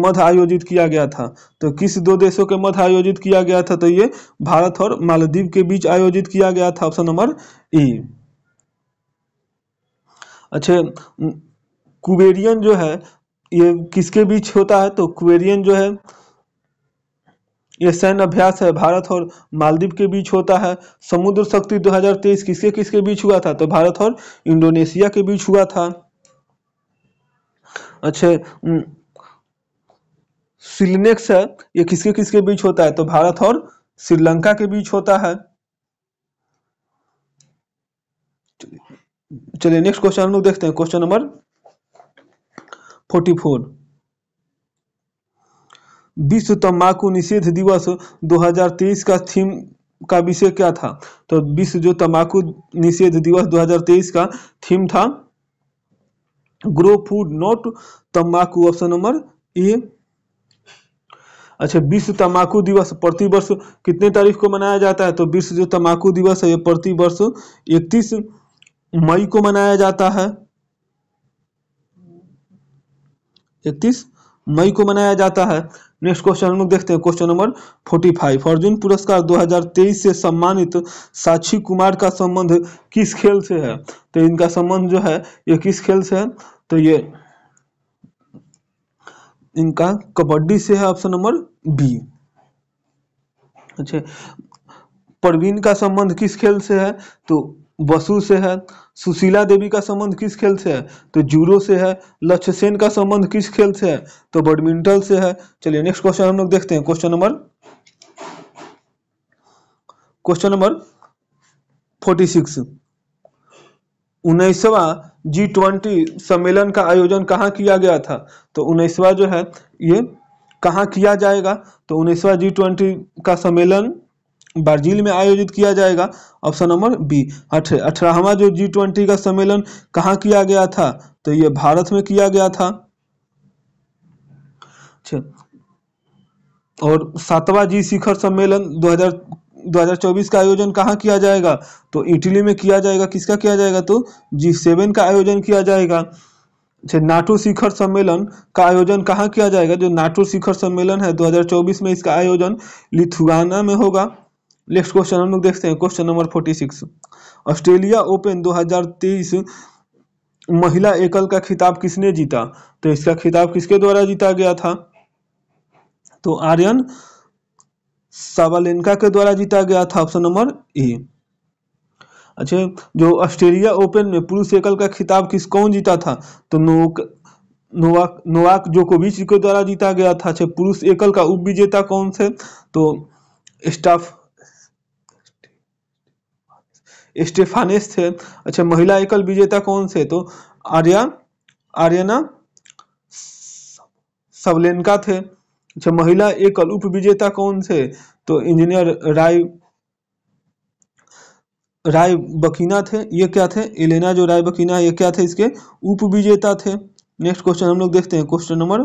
मध्य आयोजित किया गया था? तो किस दो देशों के मध्य आयोजित किया गया था? तो ये भारत और मालदीव के बीच आयोजित किया गया था। Option number A. अच्छा, कुबेरियन जो है ये किसके बीच होता है? तो कुबेरियन जो है ये सैन्य अभ्यास है भारत और मालदीव के बीच होता है। समुद्र शक्ति 2023 किसके किसके बीच हुआ था? तो भारत और इंडोनेशिया के बीच हुआ था। अच्छा, सिलनेक्स है ये किसके किसके बीच होता है? तो भारत और श्रीलंका के बीच होता है। चलिए नेक्स्ट क्वेश्चन हम लोग देखते हैं, क्वेश्चन नंबर 44। विश्व तंबाकू निषेध दिवस 2023 का थीम का विषय क्या था? तो विश्व जो तंबाकू निषेध दिवस 2023 का थीम था ग्रो फूड नॉट तंबाकू। Option number A. अच्छा, विश्व तंबाकू दिवस प्रति वर्ष कितने तारीख को मनाया जाता है? तो विश्व जो तंबाकू दिवस है ये प्रति वर्ष 31 मई को मनाया जाता है। 31 मई को मनाया जाता है। नेक्स्ट क्वेश्चन हम लोग देखते हैं, क्वेश्चन नंबर 45। अर्जुन पुरस्कार 2023 से सम्मानित साक्षी कुमार का संबंध किस खेल से है? तो इनका संबंध जो है ये किस खेल से है? तो ये इनका कबड्डी से है। Option number B. अच्छा, परवीन का संबंध किस खेल से है? तो वसु से है। सुशीला देवी का संबंध किस खेल से है? तो जूडो से है। लक्ष्य सेन का संबंध किस खेल से है? तो बैडमिंटन से है। चलिए नेक्स्ट क्वेश्चन हम लोग देखते हैं, क्वेश्चन नंबर 46। 19वां G20 सम्मेलन का आयोजन कहाँ किया गया था? तो 19वां जो है ये कहाँ किया जाएगा? तो 19वां G20 का सम्मेलन ब्राजील में आयोजित किया जाएगा। Option number B. 18वां जो G20 का सम्मेलन कहाँ किया गया था? तो ये भारत में किया गया था। और 7वां जी शिखर सम्मेलन 2024 का आयोजन कहाँ किया जाएगा? तो इटली में किया जाएगा। किसका किया जाएगा? तो G7 का आयोजन किया जाएगा। अच्छा, नाटो शिखर सम्मेलन का आयोजन कहाँ किया जाएगा? जो नाटो शिखर सम्मेलन है 2024 में, इसका आयोजन लिथुआनिया में होगा। नेक्स्ट क्वेश्चन हम लोग देखते हैं, क्वेश्चन नंबर 46। ऑस्ट्रेलिया ओपन 2023 महिला एकल का खिताब किसने जीता? तो इसका खिताब किसके द्वारा जीता गया था? तो आर्यन साबालेंका के द्वारा जीता गया था, ऑप्शन नंबर ए। अच्छा, जो ऑस्ट्रेलिया ओपन में पुरुष एकल का खिताब कौन जीता था? तो नोवाक जोकोविच के द्वारा जीता गया था। अच्छा, पुरुष एकल का उप विजेता कौन थे? तो स्टेफानेस थे। अच्छा, महिला एकल विजेता कौन से? तो आर्यना सबलेंका थे। अच्छा, महिला एकल उप विजेता कौन थे? तो इंजीनियर राय बकीना थे। ये क्या थे? एलेना जो राय बकीना, ये क्या थे? इसके उप विजेता थे। नेक्स्ट क्वेश्चन हम लोग देखते हैं, क्वेश्चन नंबर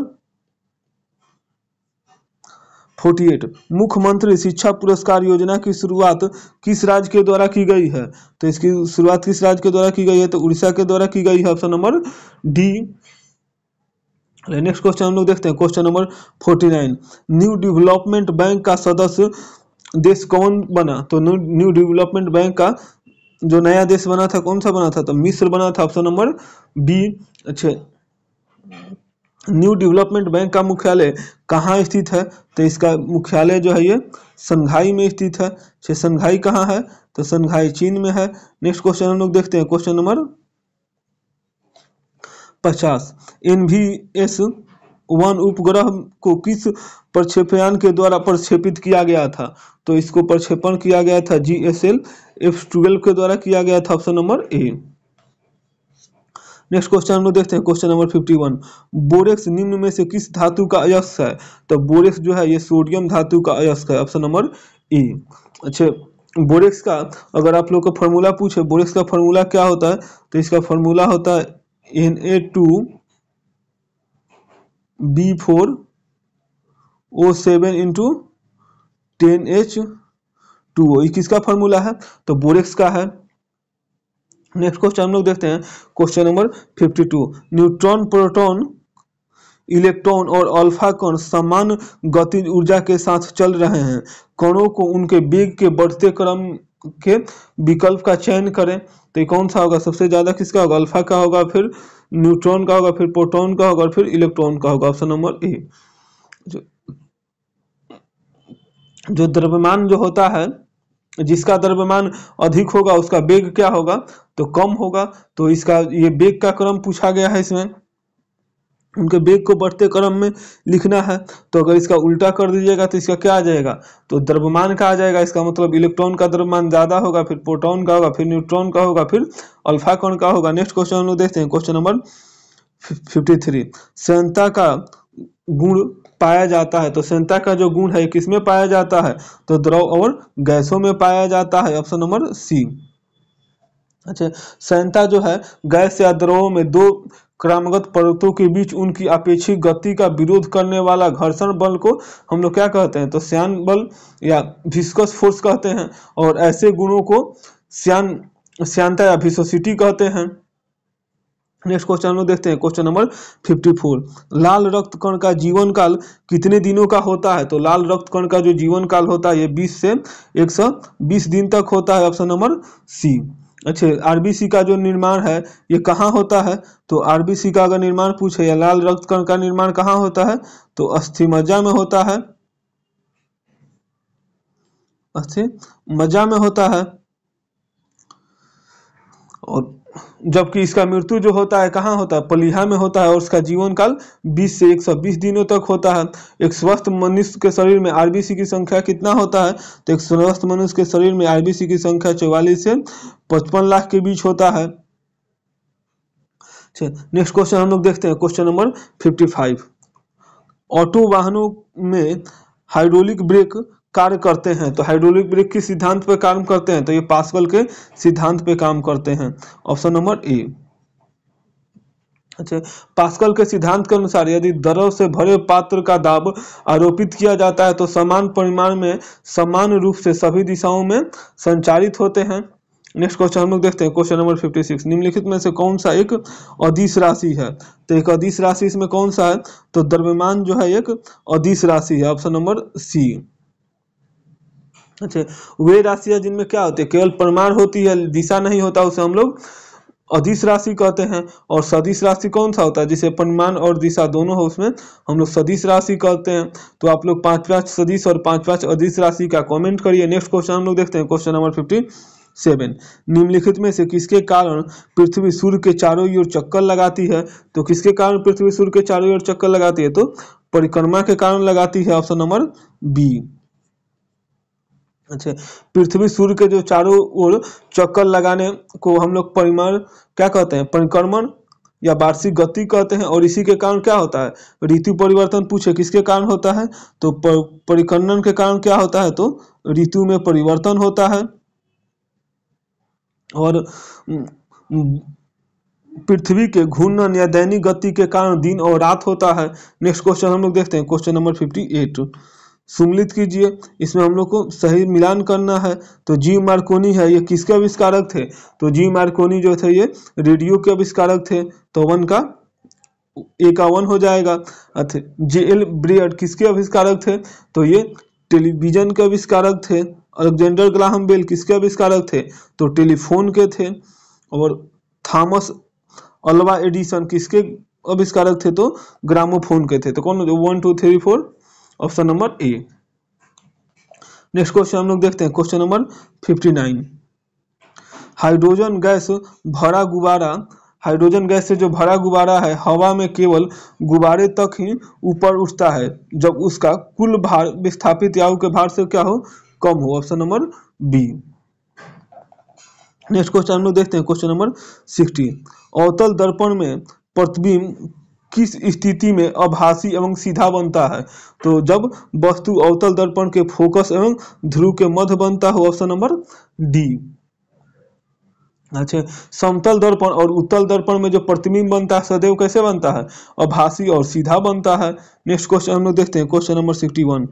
48। मुख्यमंत्री शिक्षा पुरस्कार योजना की शुरुआत किस राज्य के द्वारा की गई है? तो इसकी शुरुआत किस राज्य के द्वारा की गई है? तो उड़ीसा के द्वारा की गई है, option number D. Next question हम लोग देखते हैं, question number 49। New development bank का सदस्य देश कौन बना? तो न्यू डेवलपमेंट बैंक का जो नया देश बना था, कौन सा बना था? तो मिस्र बना था, ऑप्शन नंबर बी। अच्छे, न्यू डेवलपमेंट बैंक का मुख्यालय कहाँ स्थित है? तो इसका मुख्यालय जो है ये शंघाई में स्थित है। शंघाई कहाँ है? तो शंघाई चीन में है। नेक्स्ट क्वेश्चन हम लोग देखते हैं, क्वेश्चन नंबर 50। NVS-1 उपग्रह को किस प्रक्षेपयान के द्वारा प्रक्षेपित किया गया था? तो इसको प्रक्षेपण किया गया था GSL F-12 के द्वारा किया गया था, option number A. Next question हम लोग देखते हैं, क्वेश्चन नंबर 51। बोरेक्स निम्न में से किस धातु का अयस्क है? तो बोरेक्स जो है ये सोडियम धातु का अयस्क है, ऑप्शन नंबर ए। अच्छा, बोरेक्स का अगर आप लोग को फॉर्मूला पूछे, बोरेक्स का फॉर्मूला क्या होता है? तो इसका फॉर्मूला होता है Na2B4O7 इंटू 10H2O। ये किसका फॉर्मूला है? तो बोरेक्स का है। नेक्स्ट क्वेश्चन हम लोग देखते हैं, question number 52। Neutron, proton, electron और अल्फा कण समान गतिज ऊर्जा के साथ चल रहे हैं। कणों को उनके वेग के बढ़ते क्रम के विकल्प का चयन करें। तो ये कौन सा होगा? सबसे ज्यादा किसका होगा? अल्फा का होगा, फिर न्यूट्रॉन का होगा, फिर प्रोटॉन का होगा, फिर इलेक्ट्रॉन का होगा, ऑप्शन नंबर ए। जो द्रव्यमान जो होता है, जिसका द्रव्यमान अधिक होगा उसका वेग क्या होगा? तो कम होगा। तो इसका ये वेग का क्रम पूछा गया है, इसमें उनके वेग को बढ़ते क्रम में लिखना है। तो अगर इसका उल्टा कर दीजिएगा तो इसका क्या आ जाएगा? तो द्रव्यमान का आ जाएगा। इसका मतलब इलेक्ट्रॉन का द्रव्यमान ज्यादा होगा, फिर प्रोटॉन का होगा, फिर न्यूट्रॉन का होगा, फिर अल्फा कण का होगा। नेक्स्ट क्वेश्चन हम लोग देखते हैं, क्वेश्चन नंबर 53। श्यानता का गुण पाया जाता है। तो श्यानता का जो गुण है किसमें पाया जाता है? तो द्रव और गैसों में पाया जाता है, ऑप्शन नंबर सी। अच्छा, श्यानता जो है गैस या द्रवों में दो क्रमागत परतों के बीच उनकी अपेक्षित गति का विरोध करने वाला घर्षण बल को हम लोग क्या कहते हैं? तो श्यान बल या विस्कस फोर्स कहते हैं। और ऐसे गुणों को श्यानता या विस्कोसिटी कहते हैं। नेक्स्ट क्वेश्चन हम लोग देखते हैं, क्वेश्चन नंबर 54। लाल रक्त कण का जीवन काल कितने दिनों का होता है? तो लाल रक्त कण का जो जीवन काल होता है ये 20 से 120 दिन तक होता है, ऑप्शन नंबर सी। अच्छा, आरबीसी का जो निर्माण है ये कहाँ होता है? तो आरबीसी का अगर निर्माण पूछे या लाल रक्त कण का निर्माण कहाँ होता है? तो अस्थि मज्जा में होता है, अस्थि मज्जा में होता है। और जबकि इसका मृत्यु जो होता है कहाँ होता है? पलीहा में होता है। और उसका जीवन काल 20 से 120 दिनों तक होता है। एक स्वस्थ मनुष्य के शरीर में आरबीसी की संख्या कितना होता है? तो एक स्वस्थ मनुष्य के शरीर में आरबीसी की संख्या 44 से 55 लाख के बीच होता है। नेक्स्ट क्वेश्चन हम लोग देखते हैं, क्वेश्चन नंबर 55। ऑटो वाहनों में हाइड्रोलिक ब्रेक कार्य करते हैं। तो हाइड्रोलिक ब्रेक किस सिद्धांत पर काम करते हैं? तो ये पास्कल के सिद्धांत पे काम करते हैं, ऑप्शन नंबर ए। अच्छा, पास्कल के सिद्धांत के अनुसार यदि द्रव से भरे पात्र का दाब आरोपित किया जाता है तो समान परिमाण में समान रूप से सभी दिशाओं में संचारित होते हैं। नेक्स्ट क्वेश्चन हम लोग देखते हैं, क्वेश्चन नंबर 56। निम्नलिखित में से कौन सा एक अदिश राशि है? तो एक अदिश राशि इसमें कौन सा है? तो द्रव्यमान जो है एक अदिश राशि है, ऑप्शन नंबर सी। अच्छा, वे राशियां जिनमें क्या होती है? केवल परिमाण होती है, दिशा नहीं होता, उसे हम लोग अदिश राशि कहते हैं। और सदिश राशि कौन सा होता है, जिसे परिमाण और दिशा दोनों हो उसमें हम लोग सदिश राशि कहते हैं। तो आप लोग 5 सदिश और 5 अदिश राशि का कमेंट करिए। नेक्स्ट क्वेश्चन हम लोग देखते हैं, क्वेश्चन नंबर 57। निम्नलिखित में से किसके कारण पृथ्वी सूर्य के चारों ओर चक्कर लगाती है। तो किसके कारण पृथ्वी सूर्य के चारों ओर चक्कर लगाती है, तो परिक्रमा के कारण लगाती है, ऑप्शन नंबर बी। अच्छा, पृथ्वी सूर्य के जो चारों ओर चक्कर लगाने को हम लोग परिमाण क्या कहते हैं, परिक्रमण या वार्षिक गति कहते हैं। और इसी के कारण क्या होता है, ऋतु परिवर्तन पूछे किसके कारण होता है, तो परिक्रमण के कारण क्या होता है, तो ऋतु में परिवर्तन होता है। और पृथ्वी के घूर्णन या दैनिक गति के कारण दिन और रात होता है। नेक्स्ट क्वेश्चन हम लोग देखते हैं, क्वेश्चन नंबर 58। सुमिलित कीजिए, इसमें हम लोग को सही मिलान करना है। तो जी मार्कोनी है, ये किसके आविष्कारक थे, तो जी मार्कोनी जो थे ये रेडियो के आविष्कारक थे। तो वन का ए का 1 हो जाएगा। अच्छा, जे.एल. ब्रेयर किसके आविष्कारक थे, तो ये टेलीविजन के आविष्कारक थे। अलेक्जेंडर ग्राहम बेल किसके आविष्कारक थे, तो टेलीफोन के थे। और थॉमस अल्वा एडिसन किसके आविष्कारक थे, तो ग्रामोफोन के थे। तो कौन 1 2 3 4, option number A. Next question हम लोग देखते हैं, क्वेश्चन नंबर 59। हाइड्रोजन गैस भरा गुब्बारा, हाइड्रोजन गैस से जो भरा गुब्बारा है हवा में केवल गुब्बारे तक ही ऊपर उठता है जब उसका कुल भार विस्थापित वायु के भार से क्या हो, कम हो, option number B. Next question हम लोग देखते हैं, क्वेश्चन नंबर 60। अवतल दर्पण में प्रतिबिंब किस स्थिति में आभासी एवं सीधा बनता है, तो जब वस्तु अवतल दर्पण के फोकस एवं ध्रुव के मध्य बनता हो, ऑप्शन नंबर डी। अच्छा, समतल दर्पण और उत्तल दर्पण में जो प्रतिबिंब बनता है सदैव कैसे बनता है, आभासी और सीधा बनता है। नेक्स्ट क्वेश्चन हम लोग देखते हैं, क्वेश्चन नंबर 61।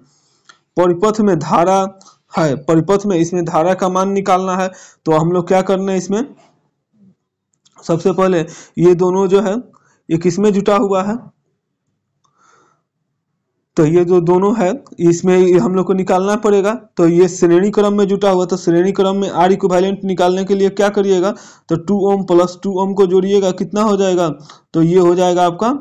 परिपथ में धारा है, परिपथ में इसमें धारा का मान निकालना है। तो हम लोग क्या करना है, इसमें सबसे पहले ये दोनों जो है ये किसमें जुटा हुआ है, तो ये जो दोनों है इसमें हम लोग को निकालना पड़ेगा। तो ये श्रेणी क्रम में जुटा हुआ, तो श्रेणी क्रम में आर इक्विवेलेंट निकालने के लिए क्या करिएगा, तो 2 ओम प्लस 2 ओम को जोड़िएगा, कितना हो जाएगा, तो ये हो जाएगा आपका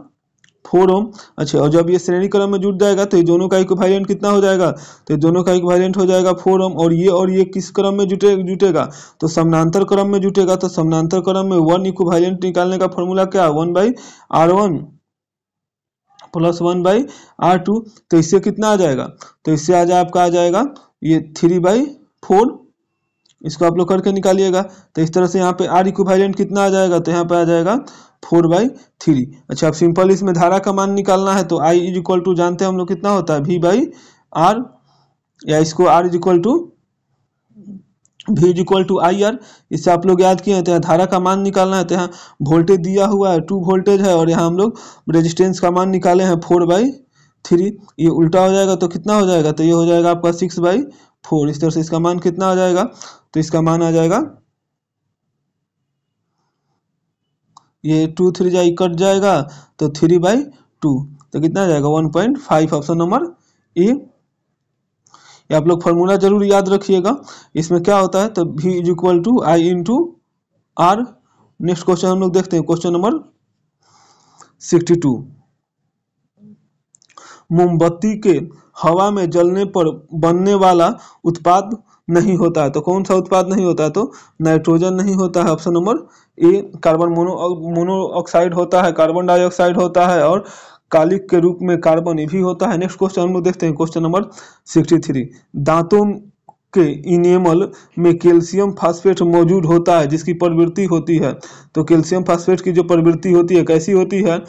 4 ओम। अच्छा, और जब ये श्रेणी क्रम में जुट जाएगा तो ये दोनों का इक्विवेलेंट कितना हो जाएगा, तो दोनों का इक्विवेलेंट हो जाएगा 4 ओम। और ये किस क्रम में जुटेगा, तो समानांतर क्रम में जुटेगा। तो समानांतर क्रम में 1 इक्विवेलेंट निकालने का फॉर्मूला क्या है, 1/R1 प्लस 1/R2। तो इससे कितना आ जाएगा, तो इससे आ जाए आपका आ जाएगा ये 3/4। इसको आप लोग करके निकालिएगा। तो इस तरह से यहाँ पे आर इक्विवेलेंट कितना आ जाएगा, तो यहाँ पे आ जाएगा 4/3। अच्छा, अब सिंपल इसमें धारा का मान निकालना है। तो I इज इक्वल टू जानते हैं हम लोग कितना होता है, V/R, या इसको R is equal to V is equal to IR। इससे आप लोग याद किए हैं। तो यहाँ धारा का मान निकालना है। तो यहाँ वोल्टेज दिया हुआ है 2 वोल्टेज है, और यहाँ हम लोग रेजिस्टेंस का मान निकाले हैं 4/3। ये उल्टा हो जाएगा तो कितना हो जाएगा, तो ये हो जाएगा आपका 6/4। इस तरह से इसका मान कितना आ जाएगा, तो इसका मान आ जाएगा, ये 2 3 जाए कट जाएगा, तो 3/2, तो कितना आ जाएगा 1.5, ऑप्शन नंबर ए। आप लोग फॉर्मूला जरूर याद रखिएगा। इसमें क्या होता है, तो V is equal to I into R. Next question हम लोग देखते हैं, क्वेश्चन नंबर 62। मोमबत्ती के हवा में जलने पर बनने वाला उत्पाद नहीं होता है, तो कौन सा उत्पाद नहीं होता है, तो नाइट्रोजन नहीं होता है, option number A. Carbon monoxide होता है, कार्बन डाइऑक्साइड होता है, और कालिक के रूप में कार्बन भी होता है। नेक्स्ट क्वेश्चन हम लोग देखते हैं, क्वेश्चन नंबर 63। दांतों के इनेमल में कैल्शियम फास्फेट मौजूद होता है जिसकी प्रवृत्ति होती है। तो कैल्शियम फास्फेट की जो प्रवृत्ति होती है कैसी होती है,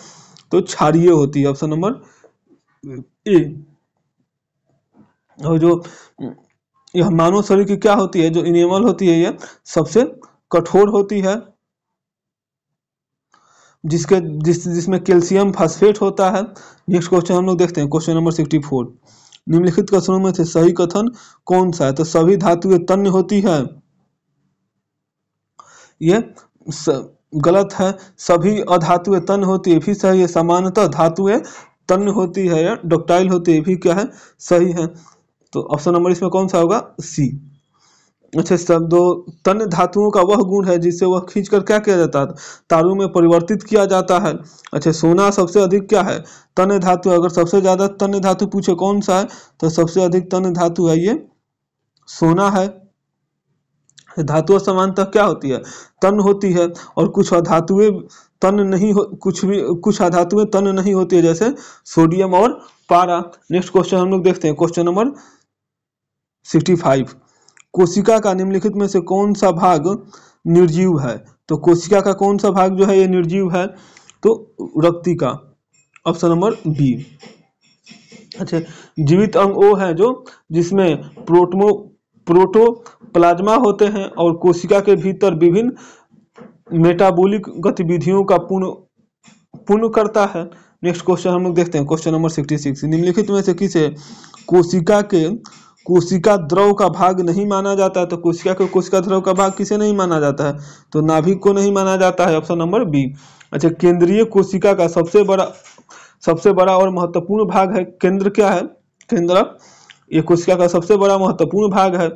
तो क्षारीय होती है, ऑप्शन नंबर ए। और जो यह मानव शरीर की क्या होती है, जो इनेमल होती है यह सबसे कठोर होती है, जिसमें कैल्शियम फास्फेट होता है। नेक्स्ट क्वेश्चन हम लोग देखते हैं, क्वेश्चन नंबर 64। निम्नलिखित कथनों में से सही कथन कौन सा है, तो सभी धातुएं तन्य होती है, ये गलत है। सभी अधातुएं तन्य होती है भी सही है। सामान्यतः धातुएं तन्य होती है या डक्टाइल होती है भी क्या है, सही है। तो ऑप्शन नंबर इसमें कौन सा होगा, सी। अच्छा, सब दो तन्य धातुओं का वह गुण है जिससे वह खींचकर क्या किया जाता है, तारों में परिवर्तित किया जाता है। अच्छा, सोना सबसे अधिक क्या है, तन्य धातु। अगर सबसे ज्यादा तन्य धातु पूछे कौन सा है, तो सबसे अधिक तन्य धातु है ये सोना है। धातुओं समानतः क्या होती है, तन्य होती है। और कुछ अधातुएं तन्य नहीं हो, कुछ अधातुएं तन्य नहीं होती है, जैसे सोडियम और पारा। नेक्स्ट क्वेश्चन हम लोग देखते हैं, क्वेश्चन नंबर 65। कोशिका का निम्नलिखित में से कौन सा भाग निर्जीव है। तो कोशिका का कौन सा भाग जो है ये निर्जीव है, तो रक्तिका, ऑप्शन नंबर बी। अच्छा, जीवित अंग वो है जो जिसमें प्रोटोप्लाज्मा होते हैं और कोशिका के भीतर विभिन्न मेटाबॉलिक गतिविधियों का पूर्ण करता है। नेक्स्ट क्वेश्चन हम लोग देखते हैं, क्वेश्चन नंबर 66। निम्नलिखित में से किसे कोशिका द्रव का भाग नहीं माना जाता है। तो कोशिका द्रव का भाग किसे नहीं माना जाता है, तो नाभिक को नहीं माना जाता है, ऑप्शन नंबर बी। अच्छा, केंद्रीय कोशिका का सबसे बड़ा और महत्वपूर्ण भाग है केंद्र। क्या है, केंद्र ये कोशिका का सबसे बड़ा महत्वपूर्ण भाग है।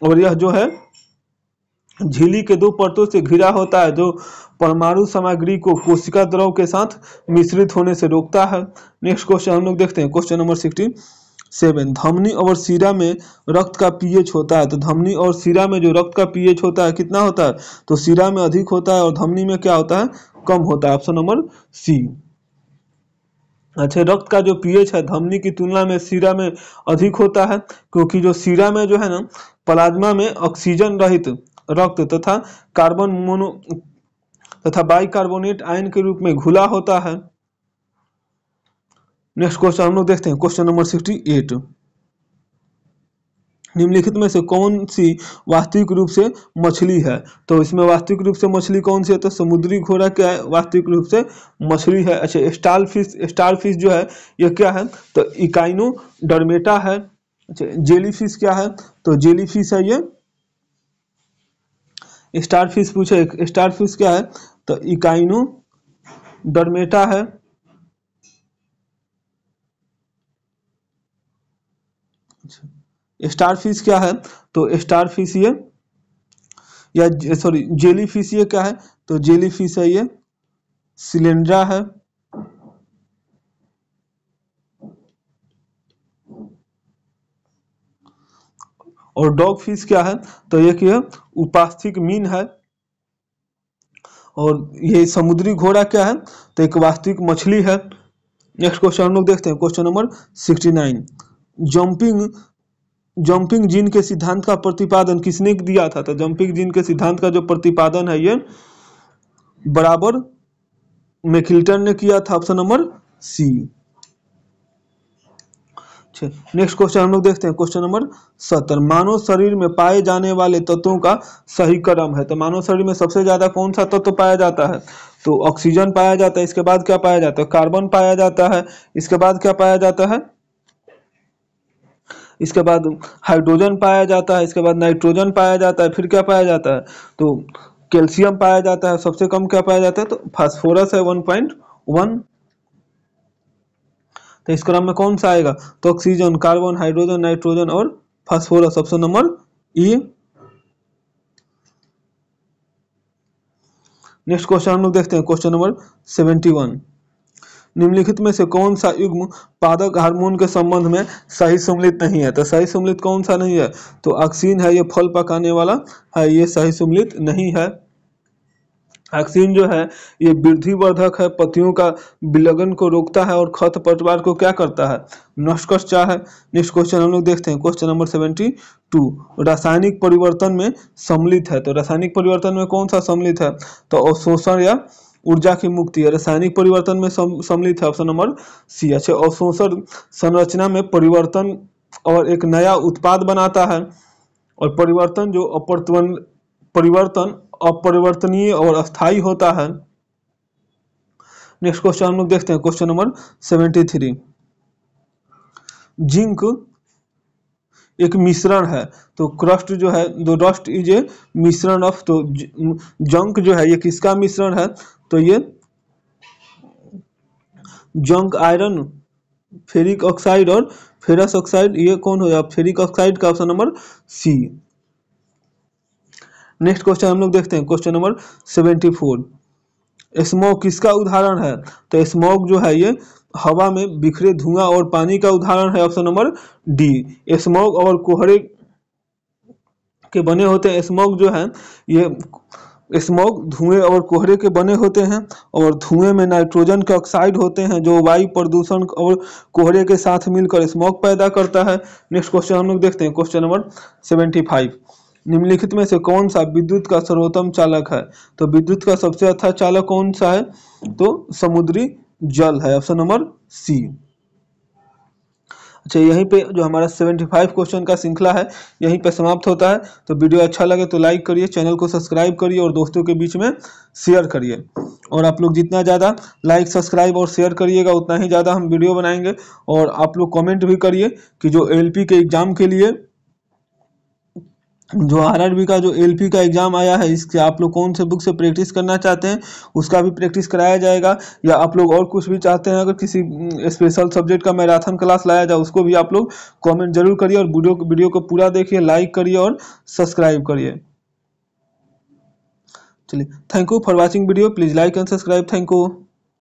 और यह जो है झिल्ली के दो परतों से घिरा होता है, जो परमाणु सामग्री को कोशिका द्रव के साथ मिश्रित होने से रोकता है। नेक्स्ट क्वेश्चन हम लोग देखते हैं, क्वेश्चन नंबर 67। धमनी और शिरा में रक्त का पीएच होता है। तो धमनी और शिरा में जो रक्त का पीएच होता है कितना होता है, तो शिरा में अधिक होता है और धमनी में क्या होता है, कम होता है, ऑप्शन नंबर सी। अच्छा, रक्त का जो पीएच है धमनी की तुलना में शिरा में अधिक होता है, क्योंकि जो शिरा में जो है ना प्लाज्मा में ऑक्सीजन रहित रक्त तथा कार्बन मोनो तथा बाइकार्बोनेट आयन के रूप में घुला होता है। नेक्स्ट क्वेश्चन हम लोग देखते हैं, क्वेश्चन नंबर 68। निम्नलिखित में से कौन सी वास्तविक रूप से मछली है। तो इसमें वास्तविक रूप से मछली कौन सी है, तो समुद्री घोड़ा क्या है, वास्तविक रूप से मछली है। अच्छा, स्टारफिश जो है ये क्या है, तो इकाइनोडर्मेटा है। अच्छा, जेलीफिश क्या है, तो जेलीफिश है ये स्टारफिश पूछे, स्टारफिश क्या है, तो इकाइनोडर्मेटा है। स्टारफिश क्या है, तो स्टारफिश ये या सॉरी जेलीफिश ये क्या है, तो जेलीफिश है ये सिलेंड्रा है। और डॉग फिश क्या है, तो ये क्या है, उपास्थिक मीन है। और ये समुद्री घोड़ा क्या है, तो एक वास्तविक मछली है। नेक्स्ट क्वेश्चन हम लोग देखते हैं, क्वेश्चन नंबर 69। जंपिंग जीन के सिद्धांत का प्रतिपादन किसने दिया था। तो जंपिंग जीन के सिद्धांत का जो प्रतिपादन है ये बराबर मैकिल्टन ने किया था, option number C. Next question हम लोग देखते हैं, क्वेश्चन नंबर 70। मानव शरीर में पाए जाने वाले तत्वों का सही क्रम है। तो मानव शरीर में सबसे ज्यादा कौन सा तत्व पाया जाता है, तो ऑक्सीजन पाया जाता है। इसके बाद क्या पाया जाता है, कार्बन पाया जाता है। इसके बाद क्या पाया जाता है, इसके बाद हाइड्रोजन पाया जाता है। इसके बाद नाइट्रोजन पाया जाता है। फिर क्या पाया जाता है, तो कैल्शियम पाया जाता है। सबसे कम क्या पाया जाता है, तो फास्फोरस है 1.1। तो इस क्रम में कौन सा आएगा, तो ऑक्सीजन, कार्बन, हाइड्रोजन, नाइट्रोजन और फास्फोरस, ऑप्शन नंबर ई। नेक्स्ट क्वेश्चन हम लोग देखते हैं, क्वेश्चन नंबर 71। निम्नलिखित में से कौन सा युग्म पादक हार्मोन के संबंध में सही सम्मिलित नहीं है। तो सही सम्मिलित कौन सा नहीं है, तो ऑक्सीन है, ये फल पकाने वाला है, ये सही सम्मिलित नहीं है। ऑक्सीन जो है ये वृद्धिवर्धक है, पत्तियों का विलगन को रोकता है और खरपतवार को क्या करता है, नष्ट करता है। नेक्स्ट क्वेश्चन हम लोग देखते हैं, क्वेश्चन नंबर 72। रासायनिक परिवर्तन में सम्मिलित है। तो रासायनिक परिवर्तन में कौन सा सम्मिलित है, तो अवशोषण या ऊर्जा की मुक्ति है, रासायनिक परिवर्तन में सम्मिलित है, ऑप्शन नंबर सी। अच्छा, अवशोषण संरचना में परिवर्तन और एक नया उत्पाद बनाता है। और परिवर्तन अपरिवर्तनीय और अस्थायी होता है। नेक्स्ट क्वेश्चन हम लोग देखते हैं, क्वेश्चन नंबर 73। जिंक एक मिश्रण है। तो क्रस्ट जो है, द रस्ट इज ए मिश्रण ऑफ, तो जंक जो है ये किसका मिश्रण है, तो ये जंक आयरन, फेरिक ऑक्साइड और फेरस ऑक्साइड, ये कौन हो जाए, फेरिक ऑक्साइड का, option number C. Next question हम लोग देखते हैं, क्वेश्चन नंबर 74। स्मोक किसका उदाहरण है? तो स्मोक जो है ये हवा में बिखरे धुआं और पानी का उदाहरण है, ऑप्शन नंबर डी। स्मोक और कोहरे के बने होते हैं, स्मोक जो है ये स्मोक धुएं और कोहरे के बने होते हैं, और धुएं में नाइट्रोजन के ऑक्साइड होते हैं जो वायु प्रदूषण और कोहरे के साथ मिलकर स्मोक पैदा करता है। नेक्स्ट क्वेश्चन हम लोग देखते हैं, क्वेश्चन नंबर 75। निम्नलिखित में से कौन सा विद्युत का सर्वोत्तम चालक है? तो विद्युत का सबसे अच्छा चालक कौन सा है? तो समुद्री जल है, ऑप्शन नंबर सी। अच्छा, यहीं पे जो हमारा 75 क्वेश्चन का श्रृंखला है यहीं पे समाप्त होता है। तो वीडियो अच्छा लगे तो लाइक करिए, चैनल को सब्सक्राइब करिए और दोस्तों के बीच में शेयर करिए। और आप लोग जितना ज़्यादा लाइक, सब्सक्राइब और शेयर करिएगा उतना ही ज़्यादा हम वीडियो बनाएंगे। और आप लोग कमेंट भी करिए कि जो एलपी के एग्ज़ाम के लिए, जो आरआरबी का जो एलपी का एग्ज़ाम आया है, इसके आप लोग कौन से बुक से प्रैक्टिस करना चाहते हैं उसका भी प्रैक्टिस कराया जाएगा। या आप लोग और कुछ भी चाहते हैं, अगर किसी स्पेशल सब्जेक्ट का मैराथन क्लास लाया जाए, उसको भी आप लोग कमेंट जरूर करिए। और वीडियो को पूरा देखिए, लाइक करिए और सब्सक्राइब करिए। चलिए, thank you for watching video. Please like and subscribe. Thank you.